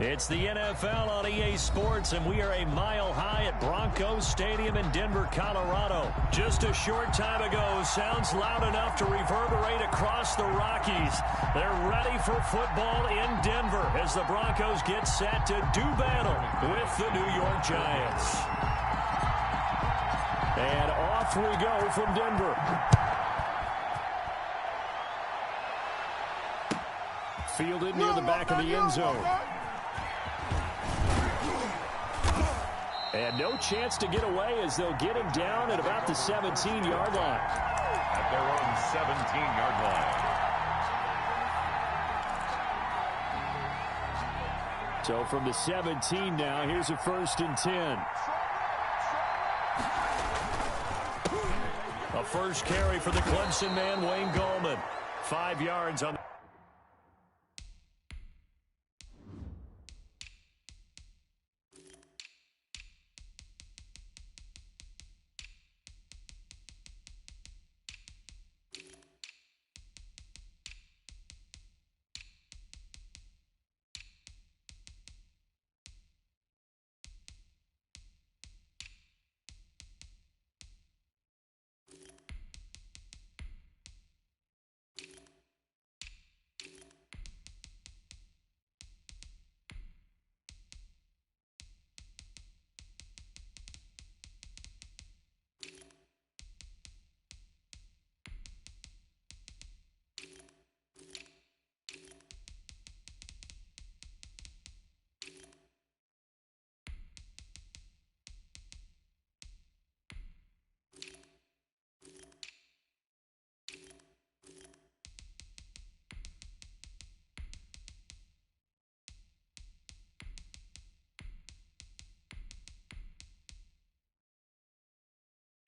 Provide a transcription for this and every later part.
It's the NFL on EA Sports, and we are a mile high at Broncos Stadium in Denver, Colorado. Just a short time ago, sounds loud enough to reverberate across the Rockies. They're ready for football in Denver as the Broncos get set to do battle with the New York Giants. And off we go from Denver. Fielded near the back of the end zone. And no chance to get away as they'll get him down at about the 17-yard line. At their own 17-yard line. So from the 17 now, here's a 1st and 10. A first carry for the Clemson man, Wayne Gallman. 5 yards on the...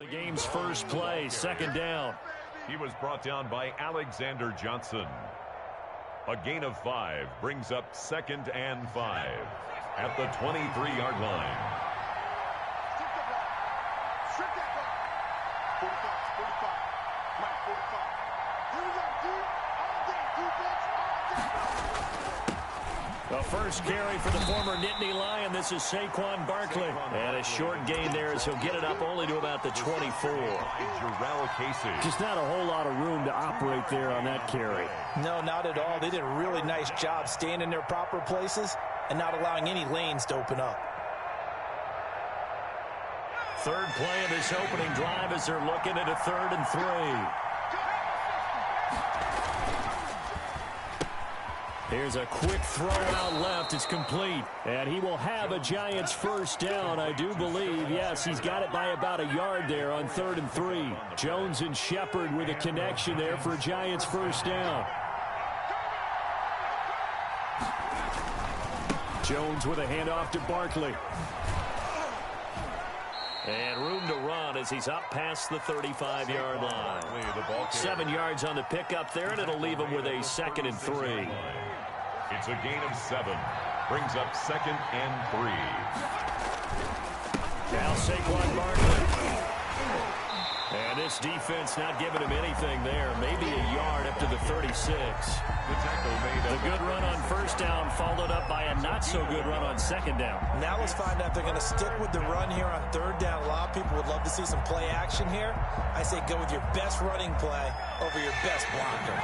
The game's first play, 2nd down. He was brought down by Alexander Johnson. A gain of 5 brings up 2nd and 5 at the 23-yard line. The first carry for the former Nittany Lion. This is Saquon Barkley. And a short gain there as he'll get it up only to about the 24. Just not a whole lot of room to operate there on that carry. No, not at all. They did a really nice job staying in their proper places and not allowing any lanes to open up. Third play of this opening drive as they're looking at a 3rd and 3. Here's a quick throw out left. It's complete. And he will have a Giants first down, I do believe. Yes, he's got it by about a yard there on 3rd and 3. Jones and Shepard with a connection there for a Giants first down. Jones with a handoff to Barkley. And room to run as he's up past the 35-yard line. 7 yards on the pickup there, and it'll leave him with a 2nd and 3. It's a gain of 7. Brings up 2nd and 3. Now Saquon Barkley. And this defense not giving him anything there. Maybe a yard up to the 36. The good run on 1st down followed up by a not-so-good run on 2nd down. Now let's find out if they're going to stick with the run here on 3rd down. A lot of people would love to see some play action here. I say go with your best running play over your best blocker.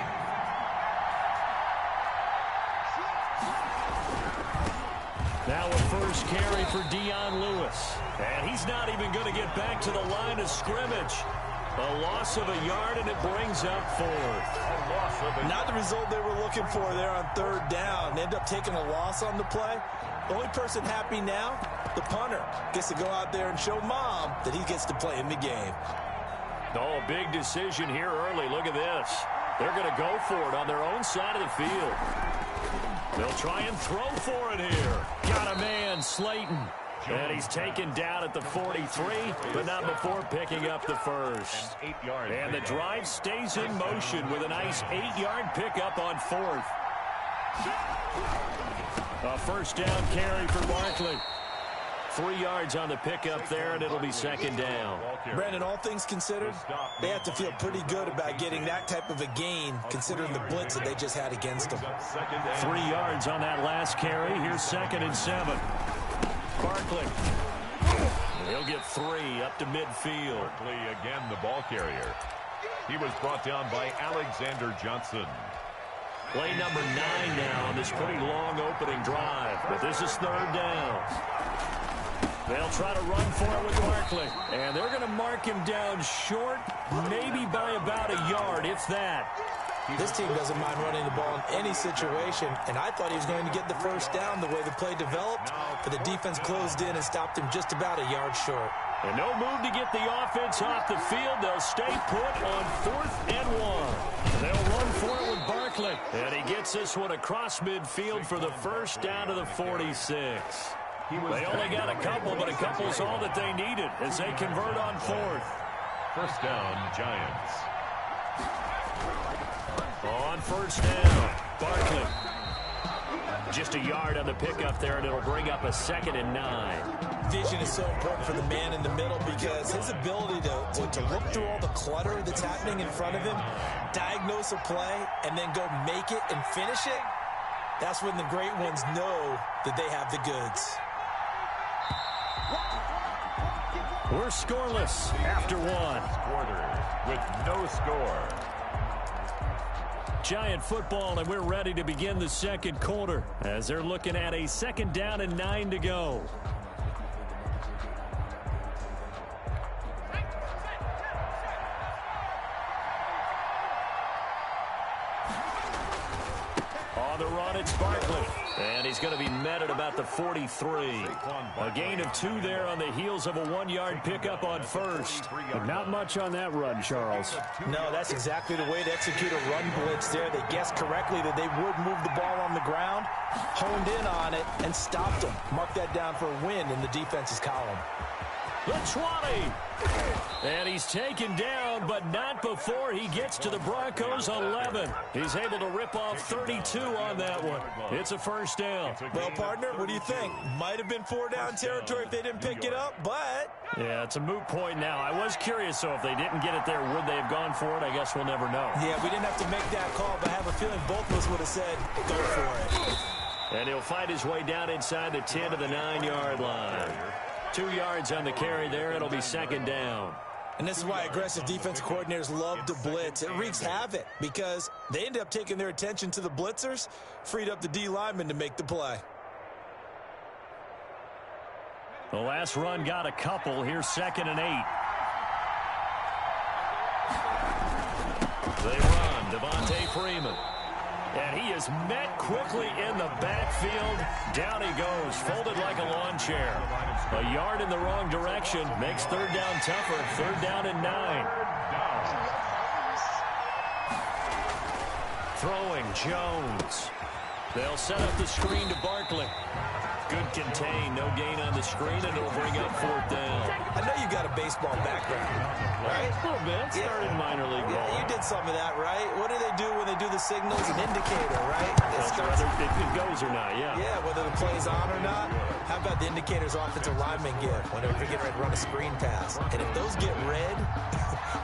Now a first carry for Dion Lewis. And he's not even going to get back to the line of scrimmage. A loss of a yard, and it brings up 4th. Not the result they were looking for there on 3rd down. They end up taking a loss on the play. The only person happy now, the punter, gets to go out there and show mom that he gets to play in the game. Oh, big decision here early. Look at this. They're going to go for it on their own side of the field. They'll try and throw for it here. Got a man, Slayton. And he's taken down at the 43, but not before picking up the first. And the drive stays in motion with a nice 8-yard pickup on 4th. A first down carry for Barkley. 3 yards on the pickup there, and it'll be second down. Brandon, all things considered, they have to feel pretty good about getting that type of a gain, considering the blitz that they just had against them. 3 yards on that last carry. Here's 2nd and 7. Barkley. He'll get 3 up to midfield. Barkley again the ball carrier. He was brought down by Alexander Johnson. Play number 9 now on this pretty long opening drive. But this is 3rd down. They'll try to run for it with Barkley. And they're going to mark him down short, maybe by about a yard, if that. This team doesn't mind running the ball in any situation, and I thought he was going to get the first down the way the play developed, but the defense closed in and stopped him just about a yard short. And no move to get the offense off the field. They'll stay put on 4th and 1. They'll run for it with Barkley. And he gets this one across midfield for the first down to the 46. They only got a couple, but a couple's all that they needed as they convert on 4th. First down, Giants. On 1st down, Barkley. Just a yard on the pickup there, and it'll bring up a 2nd and 9. Vision is so important for the man in the middle because his ability to look through all the clutter that's happening in front of him, diagnose a play, and then go make it and finish it, that's when the great ones know that they have the goods. We're scoreless after 1. Quarter with no score. Giant football, and we're ready to begin the 2nd quarter as they're looking at a 2nd down and 9 to go. On the run, it's Barkley. And he's going to be met at about the 43. A gain of 2 there on the heels of a 1-yard pickup on 1st. But not much on that run, Charles. No, that's exactly the way to execute a run blitz there. They guessed correctly that they would move the ball on the ground, honed in on it, and stopped them. Mark that down for a win in the defense's column. The 20. And he's taken down, but not before he gets to the Broncos' 11. He's able to rip off 32 on that one. It's a first down. Well, partner, what do you think? Might have been 4-down territory if they didn't pick it up, but... Yeah, it's a moot point now. I was curious, so if they didn't get it there, would they have gone for it? I guess we'll never know. Yeah, we didn't have to make that call, but I have a feeling both of us would have said, go for it. And he'll fight his way down inside the 10 to the 9-yard line. 2 yards on the carry there. It'll be 2nd down. And this is why aggressive defensive coordinators love to blitz. It wreaks havoc because they end up taking their attention to the blitzers, freed up the D lineman to make the play. The last run got a couple. Here's 2nd and 8. They run. Devontae Freeman. And he is met quickly in the backfield. Down he goes, folded like a lawn chair. A yard in the wrong direction makes 3rd down tougher. 3rd down and 9. Throwing Jones. They'll set up the screen to Barkley. Good contain, no gain on the screen, and it'll bring up 4th down. I know you got a baseball background, right? A little bit. Started minor league ball. Yeah, you did some of that, right? What do they do when they do the signals? An indicator, right? Whether it goes or not, yeah. Yeah, whether the play's on or not. How about the indicators offensive linemen give whenever they're getting ready to run a screen pass? And if those get red,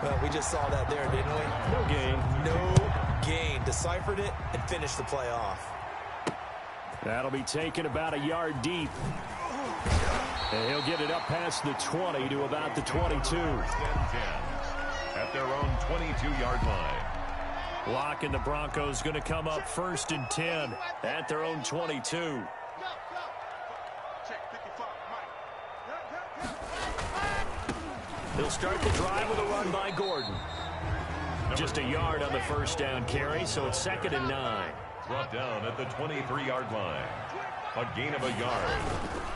well, we just saw that there, didn't we? No gain. No gain. Deciphered it and finished the play off. That'll be taken about a yard deep. And he'll get it up past the 20 to about the 22. At their own 22-yard line. Lock and the Broncos going to come up 1st and 10 at their own 22. They'll start the drive with a run by Gordon. Just a yard on the first down carry, so it's 2nd and 9. Brought down at the 23-yard line. A gain of a yard.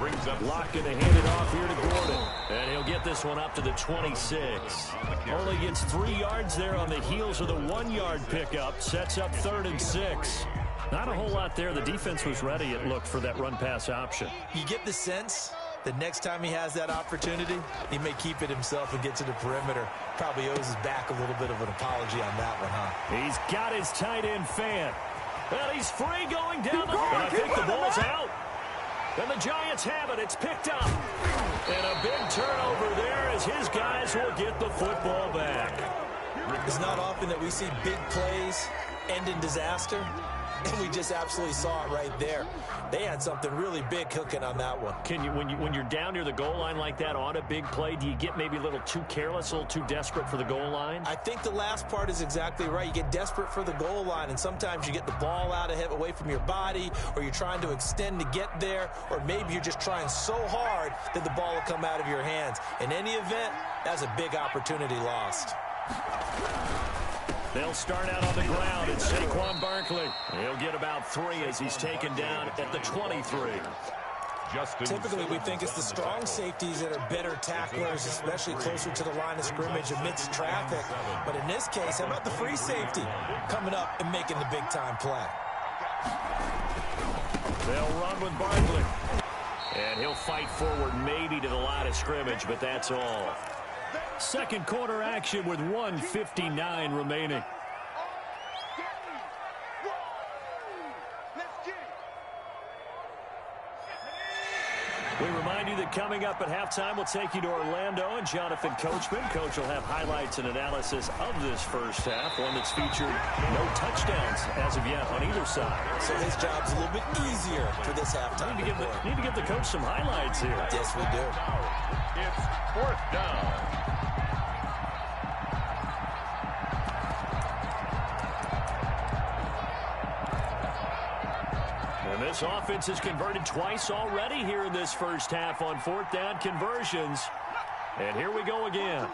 Brings up... Lock going to hand it off here to Gordon. And he'll get this one up to the 26. Only gets 3 yards there on the heels of the 1-yard pickup. Sets up 3rd and 6. Not a whole lot there. The defense was ready, it looked, for that run-pass option. You get the sense the next time he has that opportunity, he may keep it himself and get to the perimeter. Probably owes his back a little bit of an apology on that one, huh? He's got his tight end fan. Well, he's free going down the line. I think the ball's out. And the Giants have it. It's picked up. And a big turnover there as his guys will get the football back. It's not often that we see big plays end in disaster, and we just absolutely saw it right there. They had something really big cooking on that one. Can you, when you're down near the goal line like that on a big play, do you get maybe a little too careless, a little too desperate for the goal line? I think the last part is exactly right. You get desperate for the goal line, and sometimes you get the ball out ahead, away from your body, or you're trying to extend to get there, or maybe you're just trying so hard that the ball will come out of your hands. In any event, that's a big opportunity lost. They'll start out on the ground, and Saquon Barkley, he'll get about 3 as he's taken down at the 23. Typically, we think it's the strong safeties that are better tacklers, especially closer to the line of scrimmage amidst traffic. But in this case, how about the free safety coming up and making the big-time play? They'll run with Barkley. And he'll fight forward maybe to the line of scrimmage, but that's all. Second quarter action with 1:59 remaining. We remind you that coming up at halftime, we'll take you to Orlando and Jonathan Coachman. Coach will have highlights and analysis of this first half, one that's featured no touchdowns as of yet on either side. So his job's a little bit easier for this halftime. Need to give the coach some highlights here. Yes, we do. It's 4th down. And this offense has converted twice already here in this first half on 4th down conversions. And here we go again.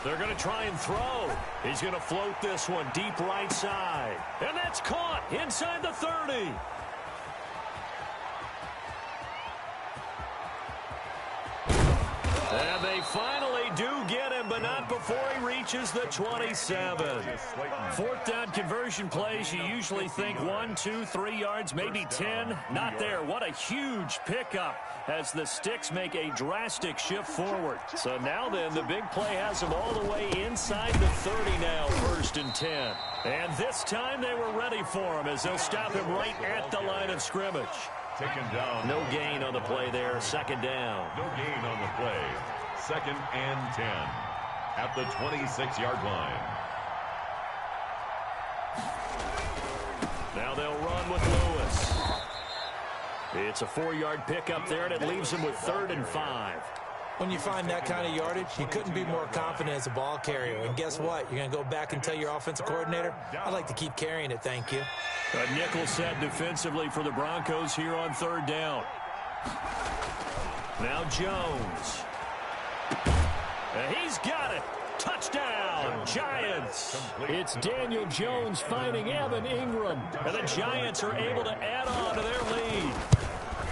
They're going to try and throw. He's going to float this one deep right side. And that's caught inside the 30. And they finally do get him, but not before he reaches the 27. 4th down conversion plays, you usually think 1, 2, 3 yards, maybe 10. Not there. What a huge pickup as the Sticks make a drastic shift forward. So now then, the big play has them all the way inside the 30 now, 1st and 10. And this time they were ready for him as they'll stop him right at the line of scrimmage. Taken down. No gain on the play there. 2nd down. No gain on the play. 2nd and 10 at the 26-yard line. Now they'll run with Lewis. It's a 4-yard pickup there, and it leaves him with 3rd and 5. When you find that kind of yardage, you couldn't be more confident as a ball carrier. And guess what? You're going to go back and tell your offensive coordinator, I'd like to keep carrying it, thank you. A nickel set defensively for the Broncos here on 3rd down. Now Jones. And he's got it. Touchdown, Giants. It's Daniel Jones finding Evan Ingram. And the Giants are able to add on to their lead.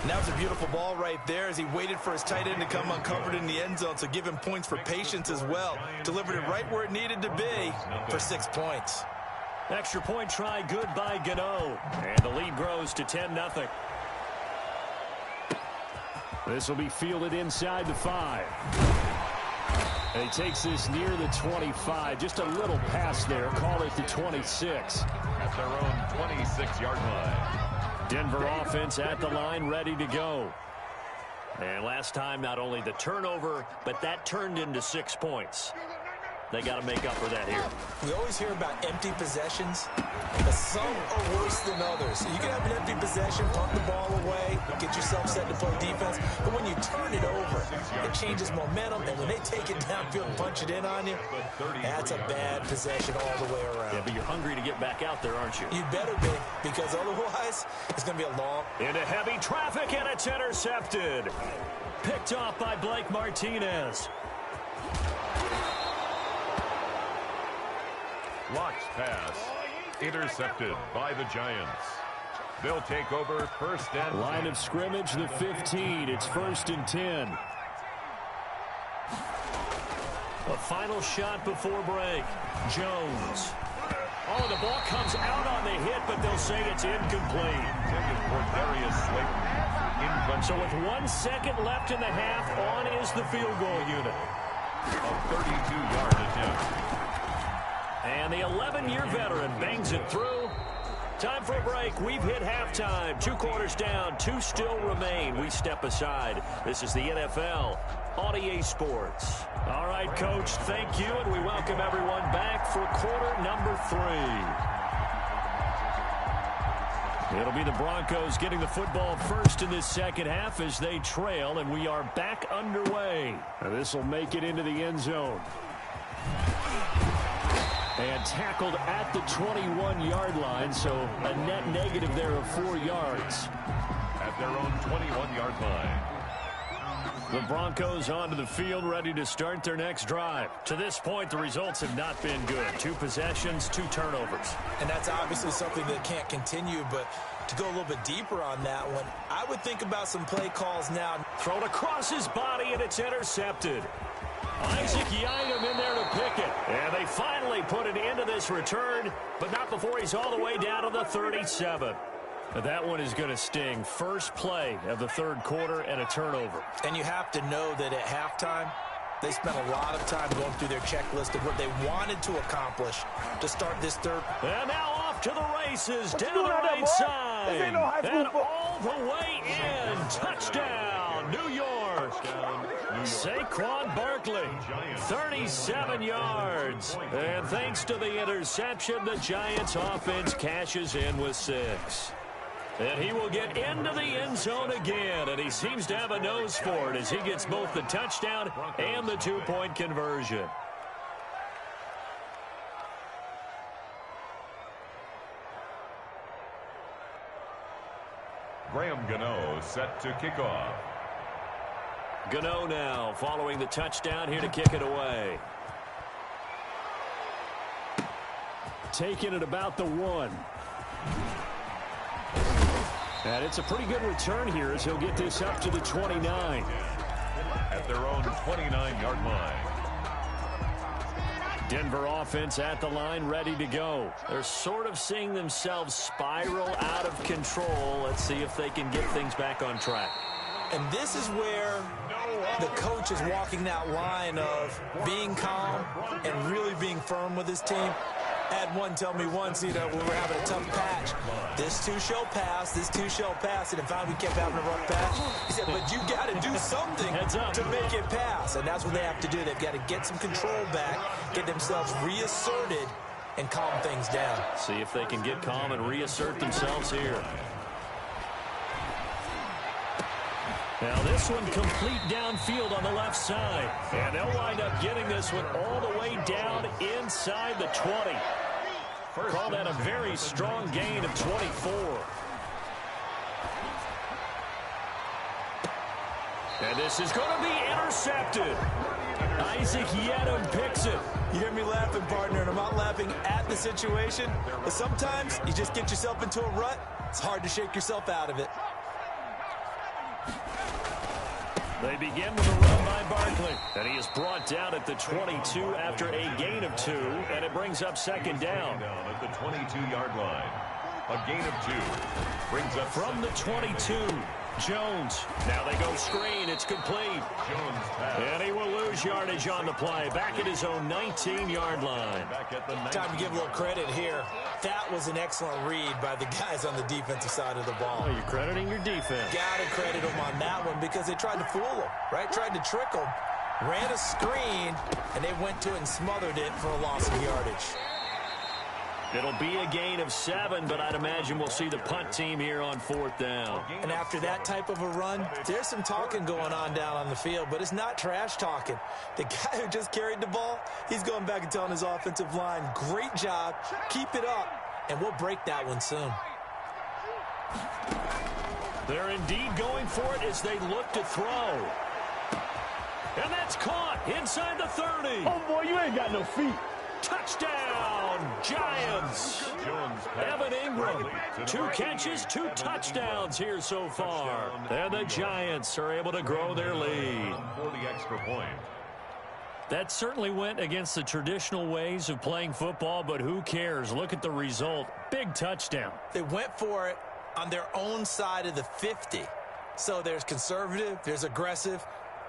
And that was a beautiful ball right there as he waited for his tight end to come uncovered in the end zone, so give him points for patience as well. Delivered it right where it needed to be for 6 points. Extra point try good by Gano. And the lead grows to 10-0. This will be fielded inside the 5. And he takes this near the 25. Just a little pass there. Call it the 26. At their own 26-yard line. Denver offense at the line, ready to go. And last time, not only the turnover, but that turned into 6 points. They got to make up for that here. We always hear about empty possessions, but some are worse than others. So you can have an empty possession, pump the ball away, get yourself set to play defense. But when you turn it over, it changes momentum. And when they take it downfield and punch it in on you, that's a bad possession all the way around. Yeah, but you're hungry to get back out there, aren't you? You better be, because otherwise it's going to be a long... Into heavy traffic, and it's intercepted. Picked off by Blake Martinez. Blocked pass. Intercepted by the Giants. They'll take over 1st and 10. Line of scrimmage, the 15. It's 1st and 10. A final shot before break. Jones. Oh, the ball comes out on the hit, but they'll say it's incomplete. Intended for Darius Slayton. Incomplete. So with 1 second left in the half, on is the field goal unit. A 32-yard attempt. And the 11-year veteran bangs it through time for a break. We've hit halftime. 2 quarters down, 2 still remain. We step aside. This is the NFL on EA Sports. All right, Coach, thank you, and we welcome everyone back for quarter number 3. It'll be the Broncos getting the football first in this second half as they trail, and we are back underway. This will make it into the end zone. And tackled at the 21-yard line, so a net negative there of 4 yards. At their own 21-yard line. The Broncos onto the field, ready to start their next drive. To this point, the results have not been good. 2 possessions, 2 turnovers. And that's obviously something that can't continue, but to go a little bit deeper on that one, I would think about some play calls now. Thrown across his body, and it's intercepted. Isaac Yiadom in there to pick it. And they finally put an end to this return, but not before he's all the way down to the 37. That one is going to sting. First play of the third quarter and a turnover. And you have to know that at halftime, they spent a lot of time going through their checklist of what they wanted to accomplish to start this third. And now off to the races, down the right side. And all the way in. Touchdown, New York. Saquon Barkley, 37 yards. And thanks to the interception, the Giants offense cashes in with 6. And he will get into the end zone again, and he seems to have a nose for it as he gets both the touchdown and the 2-point conversion. Graham Gano set to kick off. Gano now following the touchdown here to kick it away. Taking it about the 1. And it's a pretty good return here as he'll get this up to the 29. At their own 29-yard line. Denver offense at the line, ready to go. They're sort of seeing themselves spiral out of control. Let's see if they can get things back on track. And this is where the coach is walking that line of being calm and really being firm with his team. I had one tell me once, when we were having a tough patch, this too shall pass, this too shall pass. And if we kept having a rough patch, he said, but you got to do something to make it pass. And that's what they have to do. They've got to get some control back, get themselves reasserted, and calm things down. See if they can get calm and reassert themselves here. Now this one complete downfield on the left side. And they'll wind up getting this one all the way down inside the 20. Call that a very strong gain of 24. And this is going to be intercepted. Isaac Yiadom picks it. You hear me laughing, partner, and I'm not laughing at the situation. But sometimes you just get yourself into a rut. It's hard to shake yourself out of it. They begin with a run by Barkley. And he is brought down at the 22 after a gain of 2. And it brings up second down. At the 22-yard line. A gain of 2. Brings up from the 22. Jones. Now they go screen. It's complete. Jones pass. And he will lose yardage on the play. Back at his own 19-yard line. Back at the 19. Time to give a little credit here. That was an excellent read by the guys on the defensive side of the ball. Oh, you're crediting your defense. Got to credit them on that one because they tried to fool them, right? Tried to trick them. Ran a screen, and they went to it and smothered it for a loss of yardage. It'll be a gain of 7, but I'd imagine we'll see the punt team here on 4th down. And after that type of a run, there's some talking going on down on the field, but it's not trash talking. The guy who just carried the ball, he's going back and telling his offensive line, great job, keep it up, and we'll break that one soon. They're indeed going for it as they look to throw. And that's caught inside the 30. Oh, boy, you ain't got no feet. Touchdown, Giants. Evan Ingram, 2 catches, 2 touchdowns here so far. And the Giants are able to grow their lead. For the extra point. That certainly went against the traditional ways of playing football, but who cares? Look at the result. Big touchdown. They went for it on their own side of the 50. So there's conservative, there's aggressive,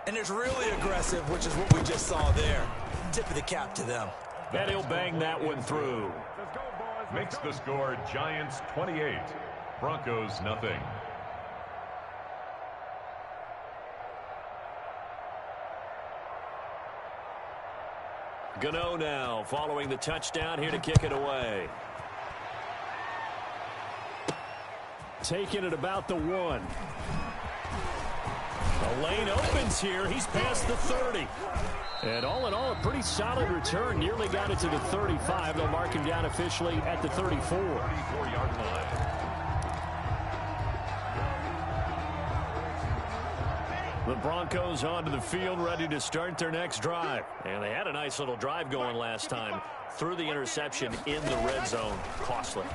and there's really aggressive, which is what we just saw there. Tip of the cap to them. And he'll bang that one through. makes the score Giants 28, Broncos nothing. Gano now following the touchdown here to kick it away. Taking it about the 1. The lane opens here. He's past the 30. And all in all, a pretty solid return. Nearly got it to the 35. They'll mark him down officially at the 34. 34-yard line. The Broncos onto the field, ready to start their next drive. And they had a nice little drive going last time. Threw the interception in the red zone. Costly.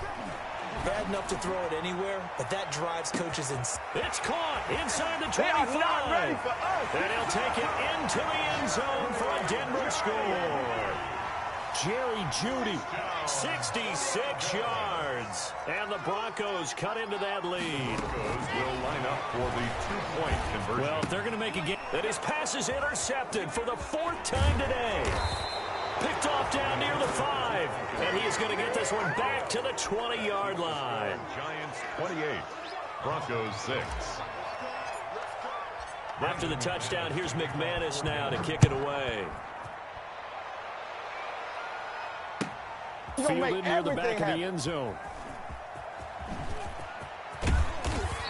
Bad enough to throw it anywhere, but that drives coaches in. It's caught inside the 25. Not ready for us. And he'll take it into the end zone for a Denver score. Jerry Jeudy, 66 yards. And the Broncos cut into that lead. Broncos will line up for the 2-point conversion. Well, if they're going to make a game, that his pass is intercepted for the 4th time today. Picked off down near the 5. And he is going to get this one back to the 20-yard line. Giants 28, Broncos 6. After the touchdown, here's McManus now to kick it away. Fielded near the back of the end zone.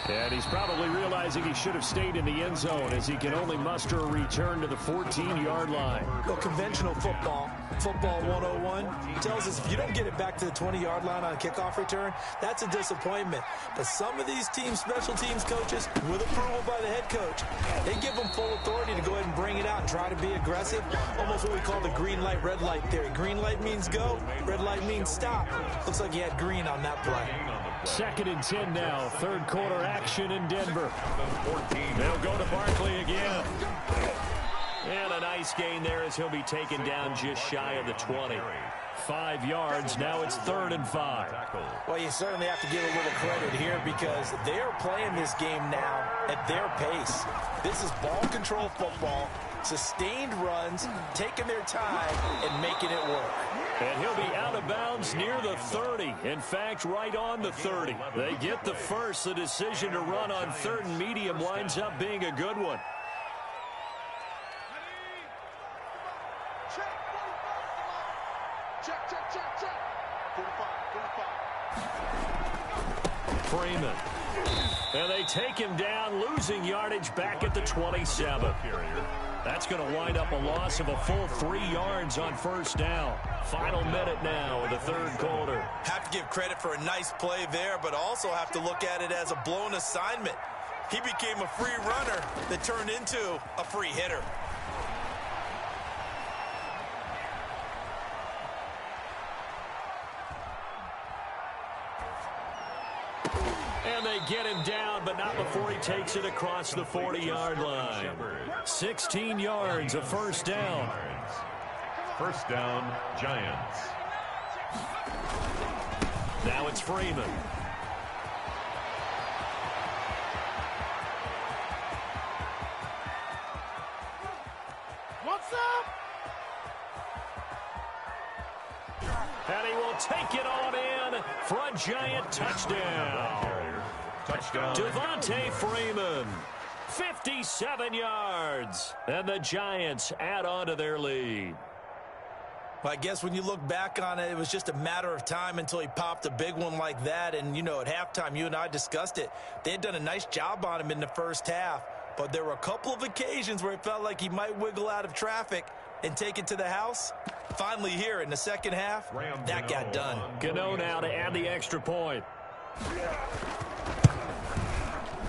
And he's probably realizing he should have stayed in the end zone as he can only muster a return to the 14-yard line. Well, conventional football 101, tells us if you don't get it back to the 20-yard line on a kickoff return, that's a disappointment. But some of these teams, special teams coaches, with approval by the head coach, they give them full authority to go ahead and bring it out and try to be aggressive. Almost what we call the green light, red light theory. Green light means go, red light means stop. Looks like he had green on that play. 2nd and 10 now. 3rd quarter action in Denver. They'll go to Barkley again. And a nice gain there as he'll be taken down just shy of the 20. 5 yards. Now it's 3rd and 5. Well, you certainly have to give a little credit here because they are playing this game now at their pace. This is ball control football, sustained runs, taking their time, and making it work. And he'll be out of bounds near the 30. In fact, right on the 30. They get the first. The decision to run on 3rd and medium winds up being a good one. Freeman. And they take him down, losing yardage back at the 27. That's going to wind up a loss of a full 3 yards on 1st down. Final minute now of the 3rd quarter. Have to give credit for a nice play there, but also have to look at it as a blown assignment. He became a free runner that turned into a free hitter. And they get him down, but not before he takes it across the 40-yard line. 16 yards, a 1st down. 1st down, Giants. Now it's Freeman. What's up? And he will take it on in for a Giant touchdown. Touchdown. Devontae Freeman, 57 yards. And the Giants add on to their lead. Well, I guess when you look back on it, it was just a matter of time until he popped a big one like that. And, you know, at halftime, you and I discussed it. They had done a nice job on him in the 1st half. But there were a couple of occasions where it felt like he might wiggle out of traffic and take it to the house. Finally here in the 2nd half, that got done. Gano now to add the extra point.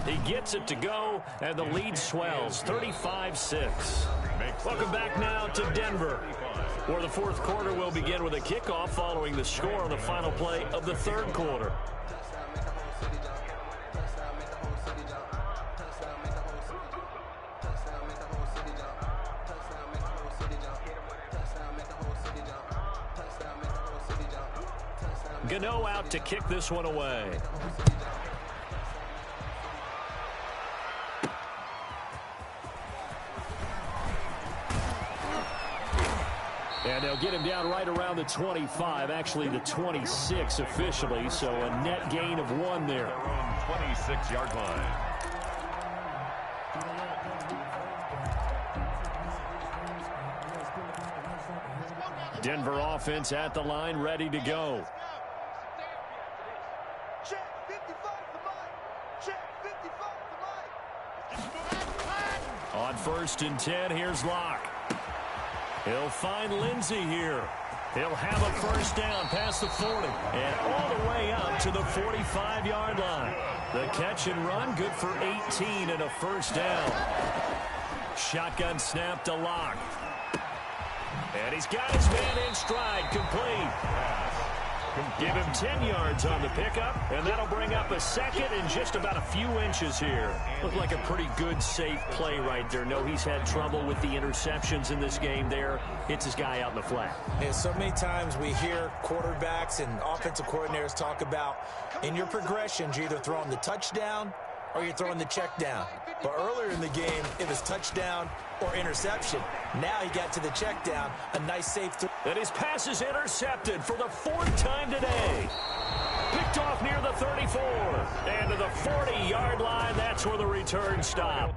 He gets it to go, and the lead swells, 35-6. Welcome back now to Denver, where the 4th quarter will begin with a kickoff following the score on the final play of the 3rd quarter. Gano out to kick this one away. And they'll get him down right around the 25, actually the 26 officially, so a net gain of 1 there. Their own 26-yard line. Denver offense at the line, ready to go. On 1st and 10, here's Locke. He'll find Lindsey here. He'll have a first down past the 40 and all the way up to the 45-yard line. The catch and run, good for 18 and a first down. Shotgun snap to Locke. And he's got his man in stride, complete. Give him 10 yards on the pickup, and that'll bring up a second and just about a few inches here. Looked like a pretty good, safe play right there. No, he's had trouble with the interceptions in this game there. Hits his guy out in the flat. Yeah, so many times we hear quarterbacks and offensive coordinators talk about in your progressions, you're either throwing the touchdown or you're throwing the check down. But earlier in the game, it was touchdown or interception. Now he got to the check down, a nice safe throw. And his pass is intercepted for the 4th time today. Picked off near the 34. And to the 40-yard line, that's where the return stopped.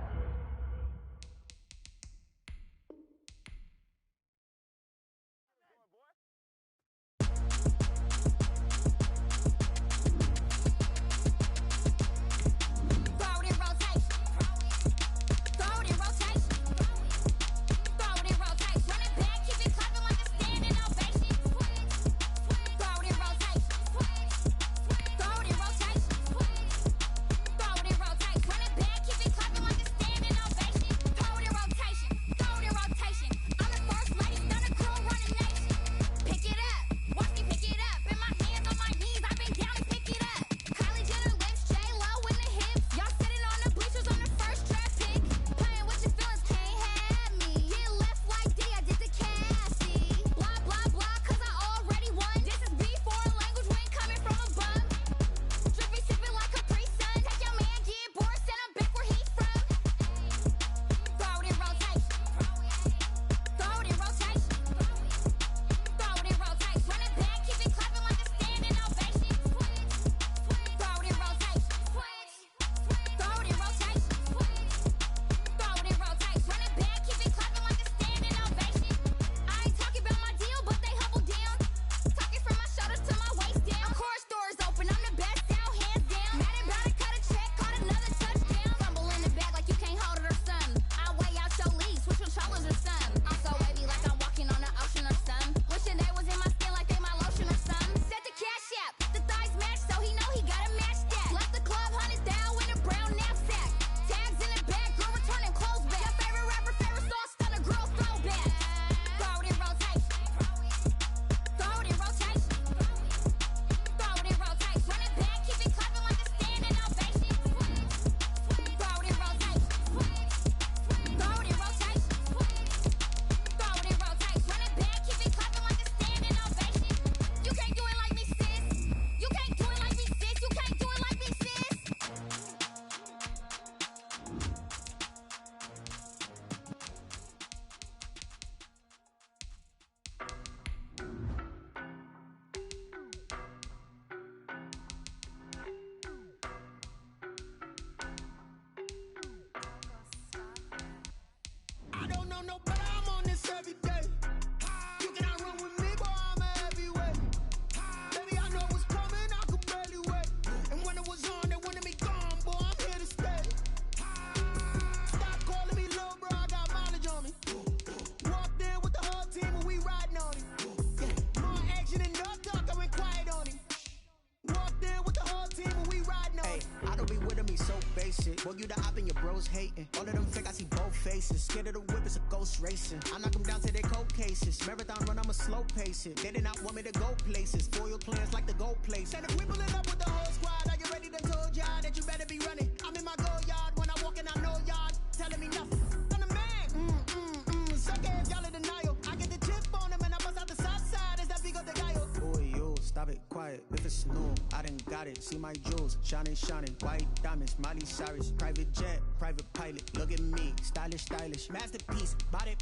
Boy, you the op and your bros hating. All of them fake, I see both faces. Scared of the whip, it's a ghost racing. I knock them down to their cold cases. Marathon run, I'm a slow pace it. They did not want me to go places. Foil plans like the gold place. And if we pulling up with the whole squad, are you ready to told y'all that you better be running? I'm in my go yard when I walk in, I know y'all telling me nothing. I'm the man. Suck ass, y'all in denial. I get the chip on them and I bust out the south side. Is that big of the guy? Boy, yo, stop it, quiet. If it's new, I done got it. See my jewels, shining, shining. White diamonds, Miley Cyrus. Private jet, private pilot. Look at me, stylish, stylish. Masterpiece, body,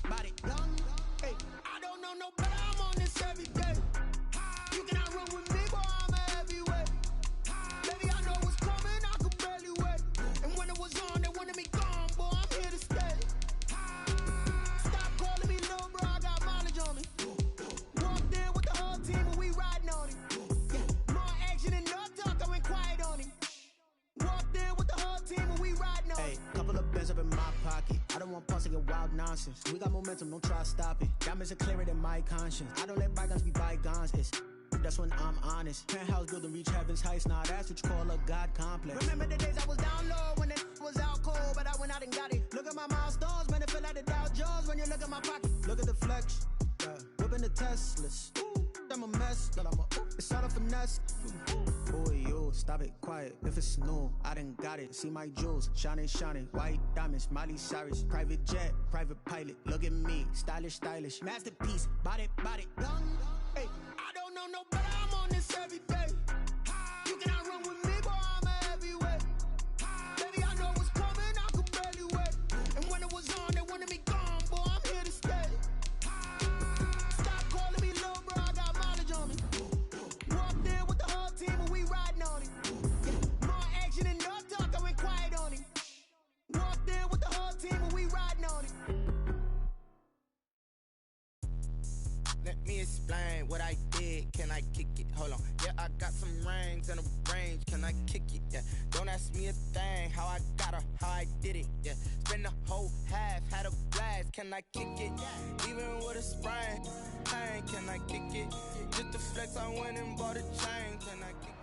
young. Hey, I don't know no better. this every day. You cannot run with me, boy, I'm a heavyweight. Baby, I know what's coming, I could barely wait. And when it was on, they wanted me gone, boy, I'm here to stay. Stop calling me little bro, I got mileage on me. Walked in with the whole team and we riding on him. Yeah, more action and no talk, I went quiet on him. Walked in with the whole team and we riding on him. Hey, couple of bands up in my pocket. I don't want pulse to get wild nonsense. We got momentum, don't try to stop it. Diamonds are clearer than my conscience. I don't let bygones be bygones. That's when I'm honest. Penthouse building, reach heaven's heights. Now that's what you call a God complex. Remember the days I was down low when it was out cold, but I went out and got it. Look at my milestones, man, it feel like the Dow Jones when you look at my pocket. Look at the flex, whipping the Teslas. I'm a mess, but it's all a finesse. Boy, you stop it quiet. If it's new, I done got it. See my jewels, shining, shining. White diamonds, Miley Cyrus. Private jet, private pilot. Look at me, stylish, stylish. Masterpiece, body, young. Hey, I don't know no better. I'm on this every day. You cannot run with me, boy, I'm a heavyweight. Baby, I know what's coming, I could barely wait. And when it was on, they wanted me gone, boy, I'm here to stay. Stop calling me little bro, I got mileage on me. Walked in with the whole team and we riding on him. Yeah, more action and no talk, I went quiet on him. Walked in with the whole team and we riding on him. Let me explain what I did. Can I kick it? Hold on. Yeah, I got some rings and a range. Can I kick it? Yeah. Don't ask me a thing. How I got her, how I did it. Yeah. Spend the whole half, had a blast. Can I kick it? Even with a sprain. Hey, can I kick it? Just to flex, I went and bought a chain. Can I kick it?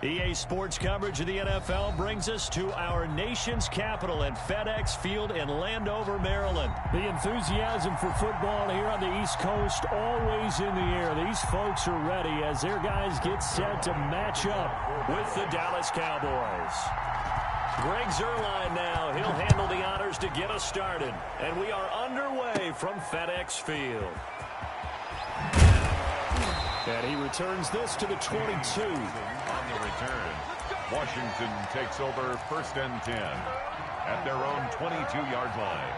EA Sports coverage of the NFL brings us to our nation's capital at FedEx Field in Landover, Maryland. The enthusiasm for football here on the East Coast always in the air. These folks are ready as their guys get set to match up with the Dallas Cowboys. Greg Zuerlein now. He'll handle the honors to get us started. And we are underway from FedEx Field. And he returns this to the 22. On the return, Washington takes over 1st and 10 at their own 22-yard line.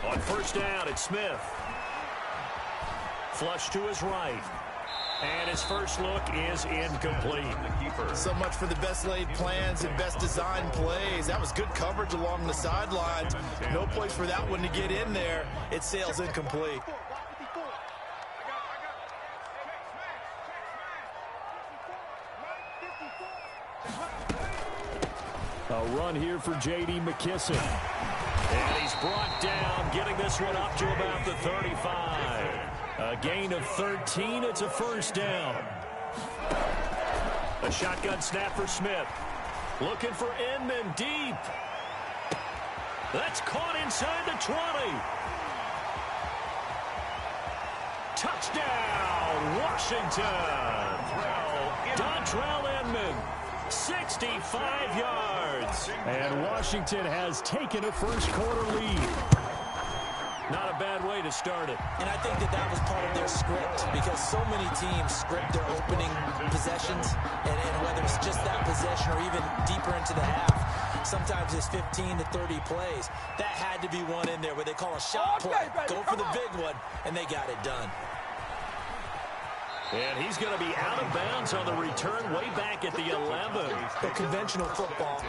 On 1st down, it's Smith. Flush to his right. And his first look is incomplete. So much for the best laid plans and best designed plays. That was good coverage along the sidelines. No place for that one to get in there. It sails incomplete. A run here for J.D. McKissick. And he's brought down, getting this one up to about the 35. A gain of 13. It's a 1st down. A shotgun snap for Smith. Looking for Inman deep. That's caught inside the 20. Touchdown, Washington. Dontrell Inman, 65 yards. And Washington has taken a first-quarter lead. Not a bad way to start it. And I think that was part of their script, because so many teams script their opening possessions, and whether it's just that possession or even deeper into the half, sometimes it's 15 to 30 plays. That had to be one in there where they call a shot play. Go for the big one, and they got it done. And he's going to be out of bounds on the return way back at the 11. The conventional football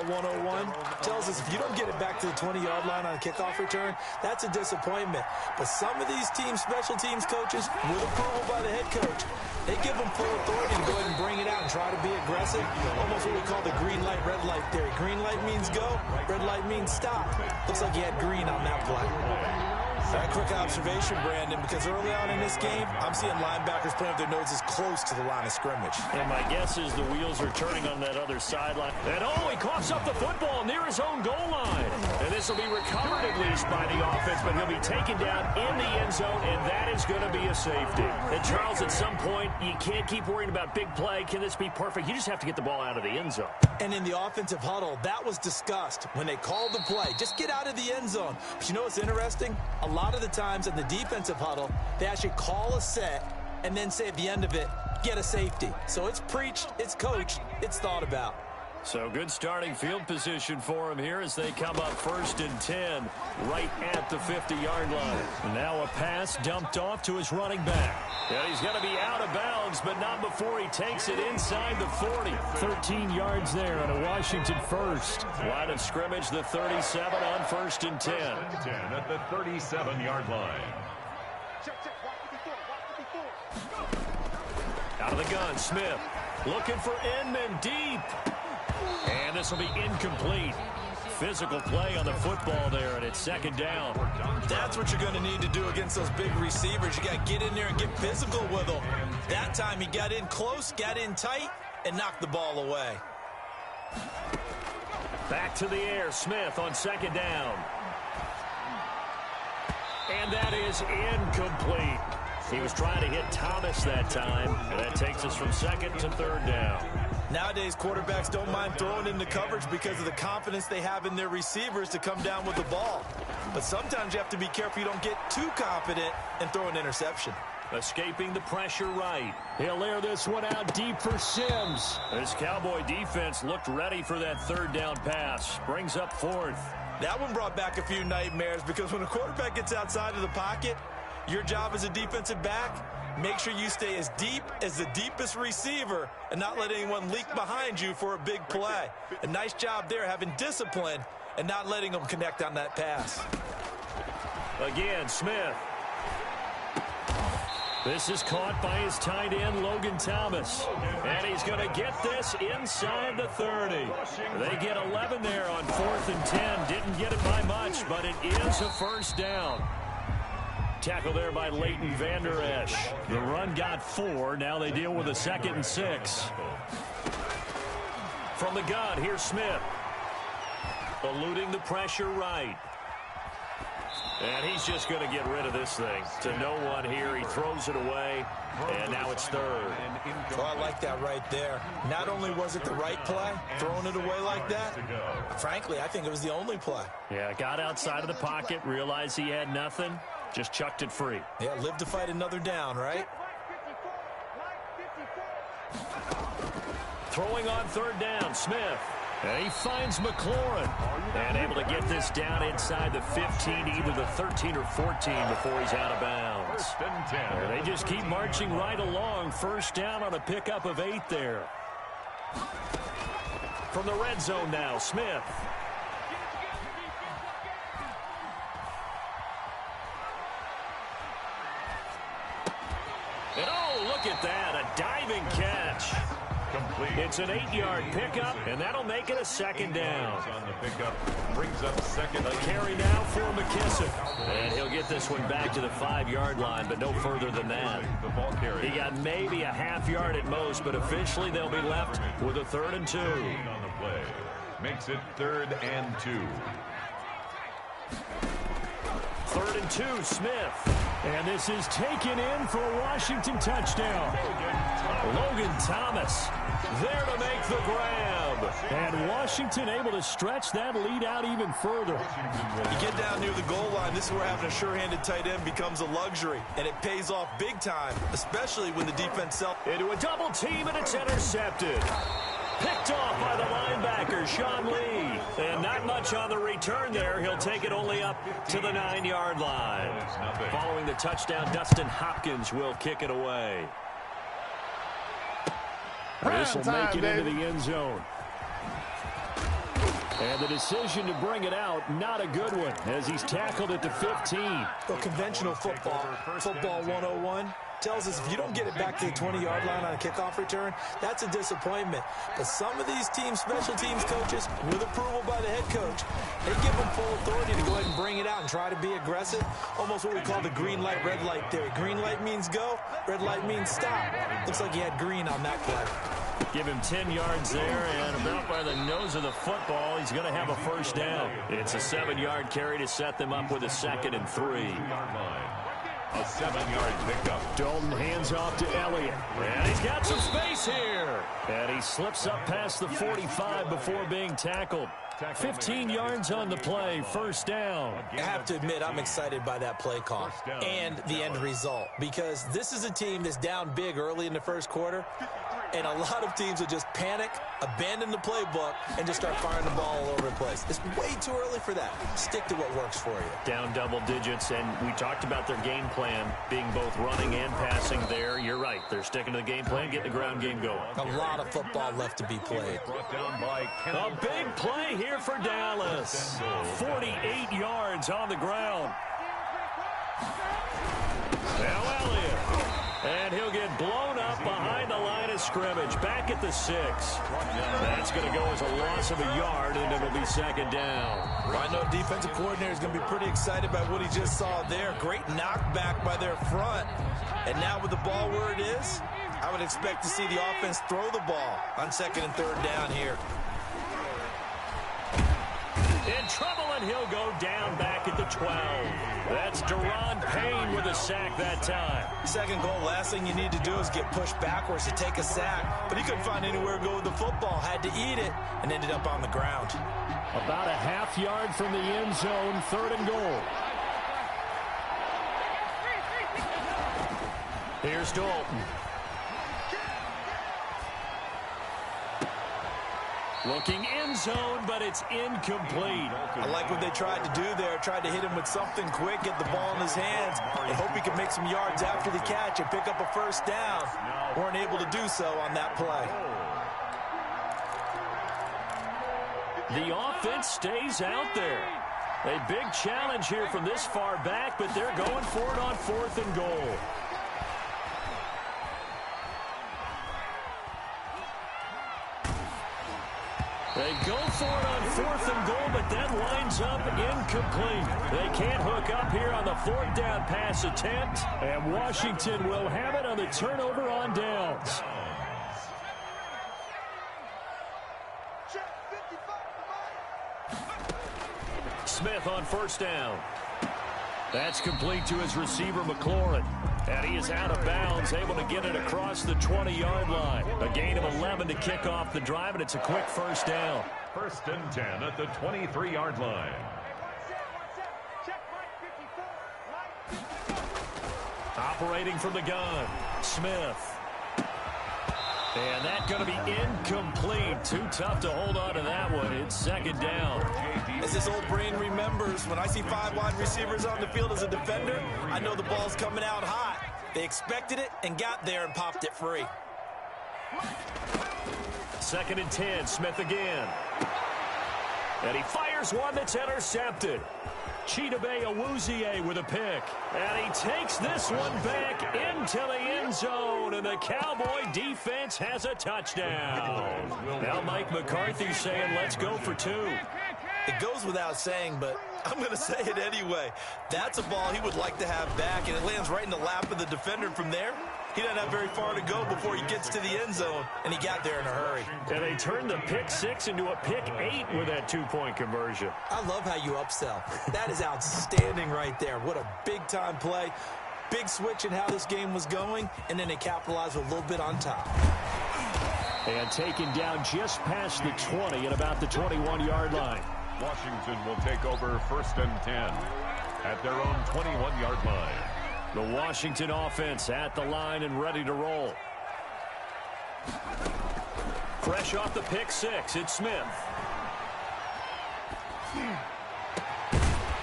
101, tells us if you don't get it back to the 20-yard line on a kickoff return, that's a disappointment. But some of these teams, special teams coaches, with approval by the head coach, they give them full authority to go ahead and bring it out and try to be aggressive. Almost what we call the green light, red light theory. Green light means go, red light means stop. Looks like he had green on that play. That quick observation, Brandon, because early on in this game, I'm seeing linebackers playing with their noses close to the line of scrimmage. And my guess is the wheels are turning on that other sideline. And he coughs up the football near his own goal line. And this will be recovered at least by the offense, but he'll be taken down in the end zone, and that is going to be a safety. And Charles, at some point, you can't keep worrying about big play. Can this be perfect? You just have to get the ball out of the end zone. And in the offensive huddle, that was discussed when they called the play. Just get out of the end zone. But you know what's interesting? A lot of the times in the defensive huddle, they actually call a set and then say at the end of it, get a safety. So it's preached, it's coached, it's thought about. So good starting field position for him here as they come up 1st and 10 right at the 50-yard line. Now a pass dumped off to his running back. And he's going to be out of bounds, but not before he takes it inside the 40. 13 yards there on a Washington first. Line of scrimmage, the 37 on 1st and 10. 10 at the 37-yard line. Out of the gun, Smith looking for Inman deep. And this will be incomplete. Physical play on the football there, and it's 2nd down. That's what you're going to need to do against those big receivers. You got to get in there and get physical with them. That time he got in close, got in tight, and knocked the ball away. Back to the air, Smith on 2nd down. And that is incomplete. He was trying to hit Thomas that time, and that takes us from 2nd to 3rd down. Nowadays, quarterbacks don't mind throwing into coverage because of the confidence they have in their receivers to come down with the ball. But sometimes you have to be careful you don't get too confident and throw an interception. Escaping the pressure right. He'll air this one out deep for Sims. This Cowboy defense looked ready for that 3rd down pass. Brings up 4th. That one brought back a few nightmares because when a quarterback gets outside of the pocket, your job as a defensive back, make sure you stay as deep as the deepest receiver and not let anyone leak behind you for a big play. A nice job there having discipline and not letting them connect on that pass. Again, Smith. This is caught by his tight end, Logan Thomas. And he's going to get this inside the 30. They get 11 there on 4th and 10. Didn't get it by much, but it is a 1st down. Tackle there by Leighton Vander Esch. The run got 4. Now they deal with a 2nd and 6. From the gun, here's Smith. Eluding the pressure right. And he's just going to get rid of this thing. To no one here. He throws it away. And now it's 3rd. Oh, I like that right there. Not only was it the right play, throwing it away like that, frankly, I think it was the only play. Yeah, got outside of the pocket, realized he had nothing. Just chucked it free. Yeah, live to fight another down, right? Throwing on 3rd down, Smith. And he finds McLaurin. And able to get this down inside the 15, either the 13 or 14 before he's out of bounds. They just keep marching right along. 1st down on a pickup of 8 there. From the red zone now, Smith. And look at that, a diving catch. Complete. It's an 8-yard pickup, and that'll make it a 2nd down. On the pickup, brings up 2nd. A carry now for McKissick. And he'll get this one back to the 5-yard line, but no further than that. The ball carry. He got maybe a half yard at most, but officially they'll be left with a 3rd and 2. On the play. Makes it 3rd and 2. 3rd and 2, Smith. And this is taken in for a Washington touchdown. Logan Thomas there to make the grab. And Washington able to stretch that lead out even further. You get down near the goal line, this is where having a sure-handed tight end becomes a luxury. And it pays off big time, especially when the defense self. Into a double team, and it's intercepted. Picked off by the linebacker, Sean Lee. And not much on the return there. He'll take it only up to the 9-yard line. Following the touchdown, Dustin Hopkins will kick it away. This will make it into the end zone. And the decision to bring it out, not a good one, as he's tackled at the 15. Well, conventional football 101, tells us if you don't get it back to the 20-yard line on a kickoff return, that's a disappointment. But some of these teams, special teams coaches, with approval by the head coach, they give them full authority to go ahead and bring it out and try to be aggressive. Almost what we call the green light, red light theory. Green light means go, red light means stop. Looks like he had green on that play. Give him 10 yards there, and about by the nose of the football, he's going to have a first down. It's a 7-yard carry to set them up with a 2nd and 3. A 7-yard pickup. Dalton hands off to Elliott. And he's got some space here. And he slips up past the 45 before being tackled. 15 yards on the play, first down. I have to admit, I'm excited by that play call and the end result, because this is a team that's down big early in the first quarter, and a lot of teams will just panic, abandon the playbook, and just start firing the ball all over the place. It's way too early for that. Stick to what works for you. Down double digits, and we talked about their game plan being both running and passing there. You're right. They're sticking to the game plan, getting the ground game going. A lot of football left to be played. Brought down by A big play here for Dallas. 48 yards on the ground. Now Elliott. And he'll get blown up behind the line of scrimmage. Back at the 6. That's going to go as a loss of a yard, and it'll be 2nd down. I know defensive coordinator is going to be pretty excited by what he just saw there. Great knockback by their front. And now with the ball where it is, I would expect to see the offense throw the ball on 2nd and 3rd down here. In trouble, and he'll go down back at the 12. That's Deron Payne with a sack that time. Second goal, last thing you need to do is get pushed backwards to take a sack. But he couldn't find anywhere to go with the football. Had to eat it and ended up on the ground. About a half yard from the end zone, 3rd and goal. Here's Dalton. Looking end zone, but it's incomplete. I like what they tried to do there. Tried to hit him with something quick, get the ball in his hands, and hope he can make some yards after the catch and pick up a first down. Weren't able to do so on that play. The offense stays out there. A big challenge here from this far back, but they're going for it on 4th and goal. They go for it on 4th and goal, but that winds up incomplete. They can't hook up here on the 4th down pass attempt, and Washington will have it on the turnover on downs. Smith on 1st down. That's complete to his receiver, McLaurin. And he is out of bounds, able to get it across the 20-yard line. A gain of 11 to kick off the drive, and it's a quick first down. 1st and 10 at the 23-yard line. Operating from the gun, Smith. And that's going to be incomplete. Too tough to hold on to that one. It's 2nd down. As this old brain remembers, when I see 5 wide receivers on the field as a defender, I know the ball's coming out hot. They expected it and got there and popped it free. 2nd and 10, Smith again. And he fires one that's intercepted. Chidobe Awuzie with a pick. And he takes this one back into the end zone, and the Cowboy defense has a touchdown. Now Mike McCarthy saying, let's go for 2. It goes without saying, but I'm going to say it anyway. That's a ball he would like to have back, and it lands right in the lap of the defender from there. He doesn't have very far to go before he gets to the end zone, and he got there in a hurry. And they turned the pick 6 into a pick 8 with that 2-point conversion. I love how you upsell. That is outstanding right there. What a big-time play. Big switch in how this game was going, and then they capitalized with a little bit on top. And taken down just past the 20 at about the 21-yard line. Washington will take over 1st and 10 at their own 21-yard line. The Washington offense at the line and ready to roll. Fresh off the pick 6, it's Smith.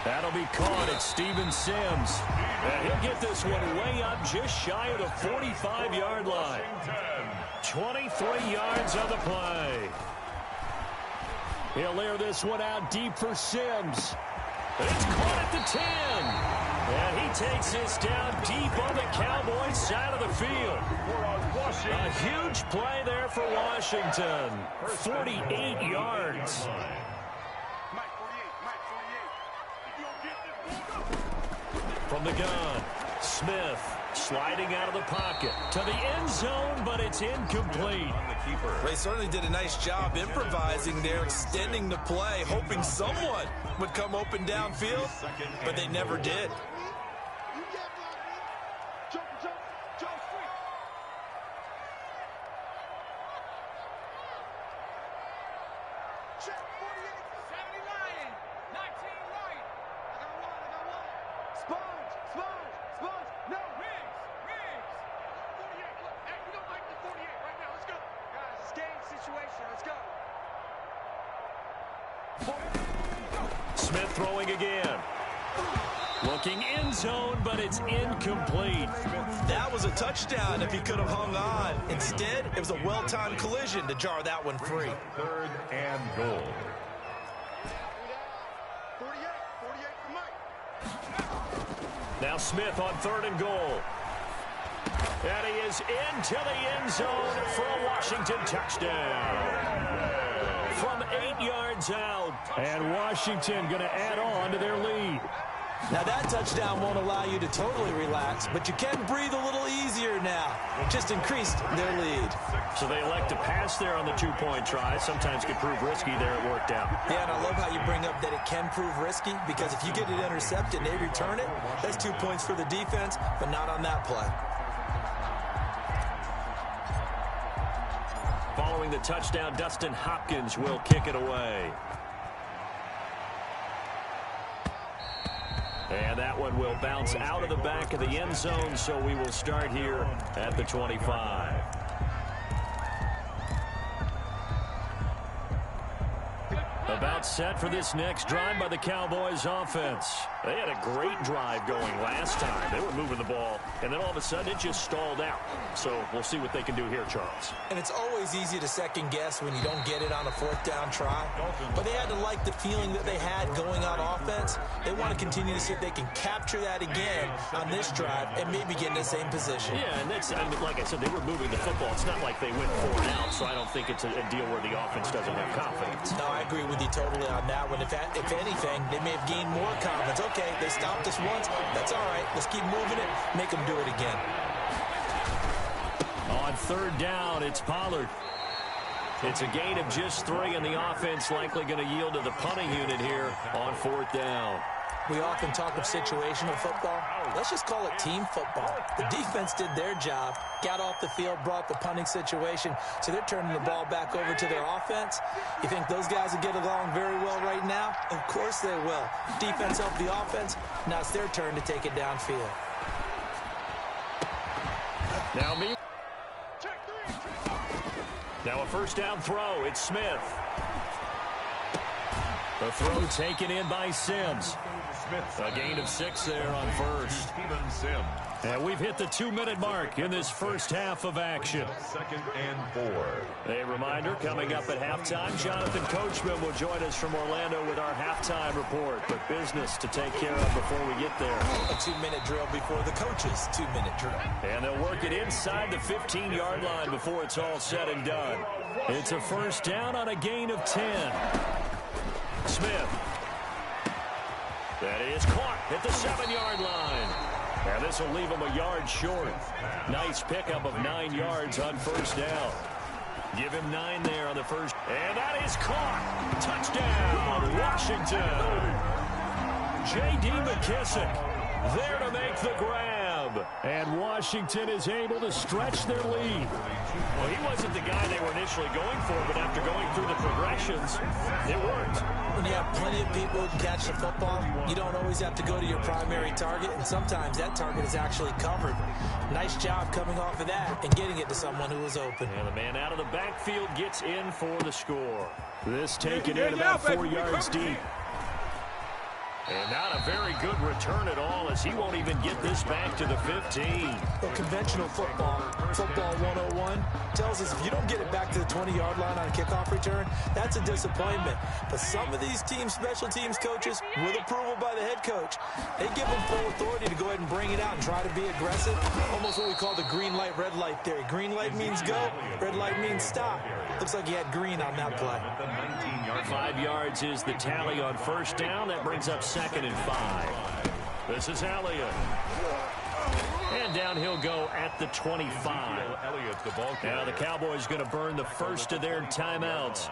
That'll be caught at Steven Sims. And he'll get this one way up just shy of the 45-yard line. 23 yards on the play. He'll air this one out deep for Sims. It's caught at the 10. And he takes this down deep on the Cowboys' side of the field. A huge play there for Washington. 48 yards. From the gun, Smith sliding out of the pocket to the end zone, but it's incomplete. They certainly did a nice job improvising there, extending the play, hoping someone would come open downfield, but they never did. Smith throwing again. Looking end zone, but it's incomplete. That was a touchdown if he could have hung on. Instead, it was a well-timed collision to jar that one free. 3rd and goal. Now Smith on 3rd and goal. And he is into the end zone for a Washington touchdown. From 8 yards out. And Washington going to add on to their lead. Now that touchdown won't allow you to totally relax, but you can breathe a little easier now. Just increased their lead. So they elect to pass there on the two-point try. Sometimes could prove risky there. It worked out. Yeah, and I love how you bring up that it can prove risky, because if you get it intercepted and they return it, that's 2 points for the defense, but not on that play. Following the touchdown, Dustin Hopkins will kick it away. And that one will bounce out of the back of the end zone, so we will start here at the 25. About set for this next drive by the Cowboys offense. They had a great drive going last time. They were moving the ball, and then all of a sudden it just stalled out. So we'll see what they can do here, Charles. And it's always easy to second guess when you don't get it on a 4th down try. But they had to like the feeling that they had going on offense. They want to continue to see if they can capture that again on this drive and maybe get in the same position. Yeah, and that's, I mean, like I said, they were moving the football. It's not like they went 4 out, so I don't think it's a deal where the offense doesn't have confidence. No, I agree with you totally on that one. If anything, they may have gained more confidence. Okay, they stopped us once. That's all right. Let's keep moving it. Make them do it again. On 3rd down, it's Pollard. It's a gain of just 3, and the offense likely going to yield to the punting unit here on 4th down. We often talk of situational football. Let's just call it team football. The defense did their job, got off the field, brought the punting situation, so they're turning the ball back over to their offense. You think those guys will get along very well right now? Of course they will. Defense helped the offense. Now it's their turn to take it downfield. Now a 1st down throw. It's Smith. The throw taken in by Sims. A gain of 6 there on 1st. And we've hit the 2-minute mark in this first half of action. 2nd and 4. A reminder, coming up at halftime, Jonathan Coachman will join us from Orlando with our halftime report. But business to take care of before we get there. A 2-minute drill before the coach's 2-minute drill. And they'll work it inside the 15-yard line before it's all said and done. It's a 1st down on a gain of 10. Smith. That is caught at the 7-yard line. And this will leave him a yard short. Nice pickup of 9 yards on 1st down. Give him 9 there on the first. And that is caught. Touchdown, Washington. J.D. McKissick there to make the grab. And Washington is able to stretch their lead. Well, he wasn't the guy they were initially going for, but after going through the progressions, it worked. When you have plenty of people who can catch the football, you don't always have to go to your primary target, and sometimes that target is actually covered. Nice job coming off of that and getting it to someone who was open. And the man out of the backfield gets in for the score. This taken in about 4 yards deep. And not a very good return at all, as he won't even get this back to the 15. Well, conventional football 101, tells us if you don't get it back to the 20-yard line on a kickoff return, that's a disappointment. But some of these teams, special teams coaches, with approval by the head coach, they give them full authority to go ahead and bring it out and try to be aggressive. Almost what we call the green light, red light theory. Green light means go, red light means stop. Looks like he had green on that play. 5 yards is the tally on first down. That brings up 2nd and 5. This is Elliott. And down he'll go at the 25. Now the Cowboys going to burn the first of their timeouts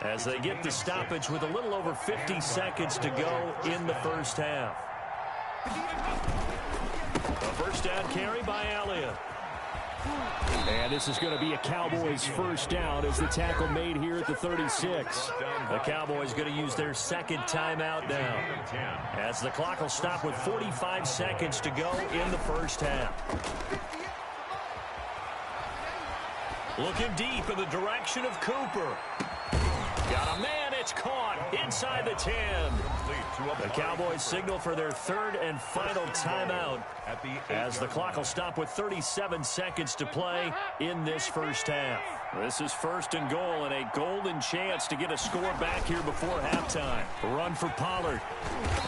as they get the stoppage with a little over 50 seconds to go in the first half. A first down carry by Elliott. And this is going to be a Cowboys first down as the tackle made here at the 36. The Cowboys going to use their second timeout now, as the clock will stop with 45 seconds to go in the first half. Looking deep in the direction of Cooper. Got a man, it's caught inside the 10. The Cowboys signal for their third and final timeout as the clock will stop with 37 seconds to play in this first half. This is 1st and goal and a golden chance to get a score back here before halftime. Run for Pollard.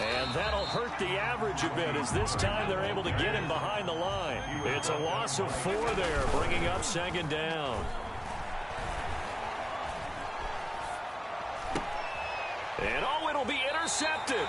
And that'll hurt the average a bit as this time they're able to get him behind the line. It's a loss of 4 there, bringing up 2nd down. And it'll be intercepted.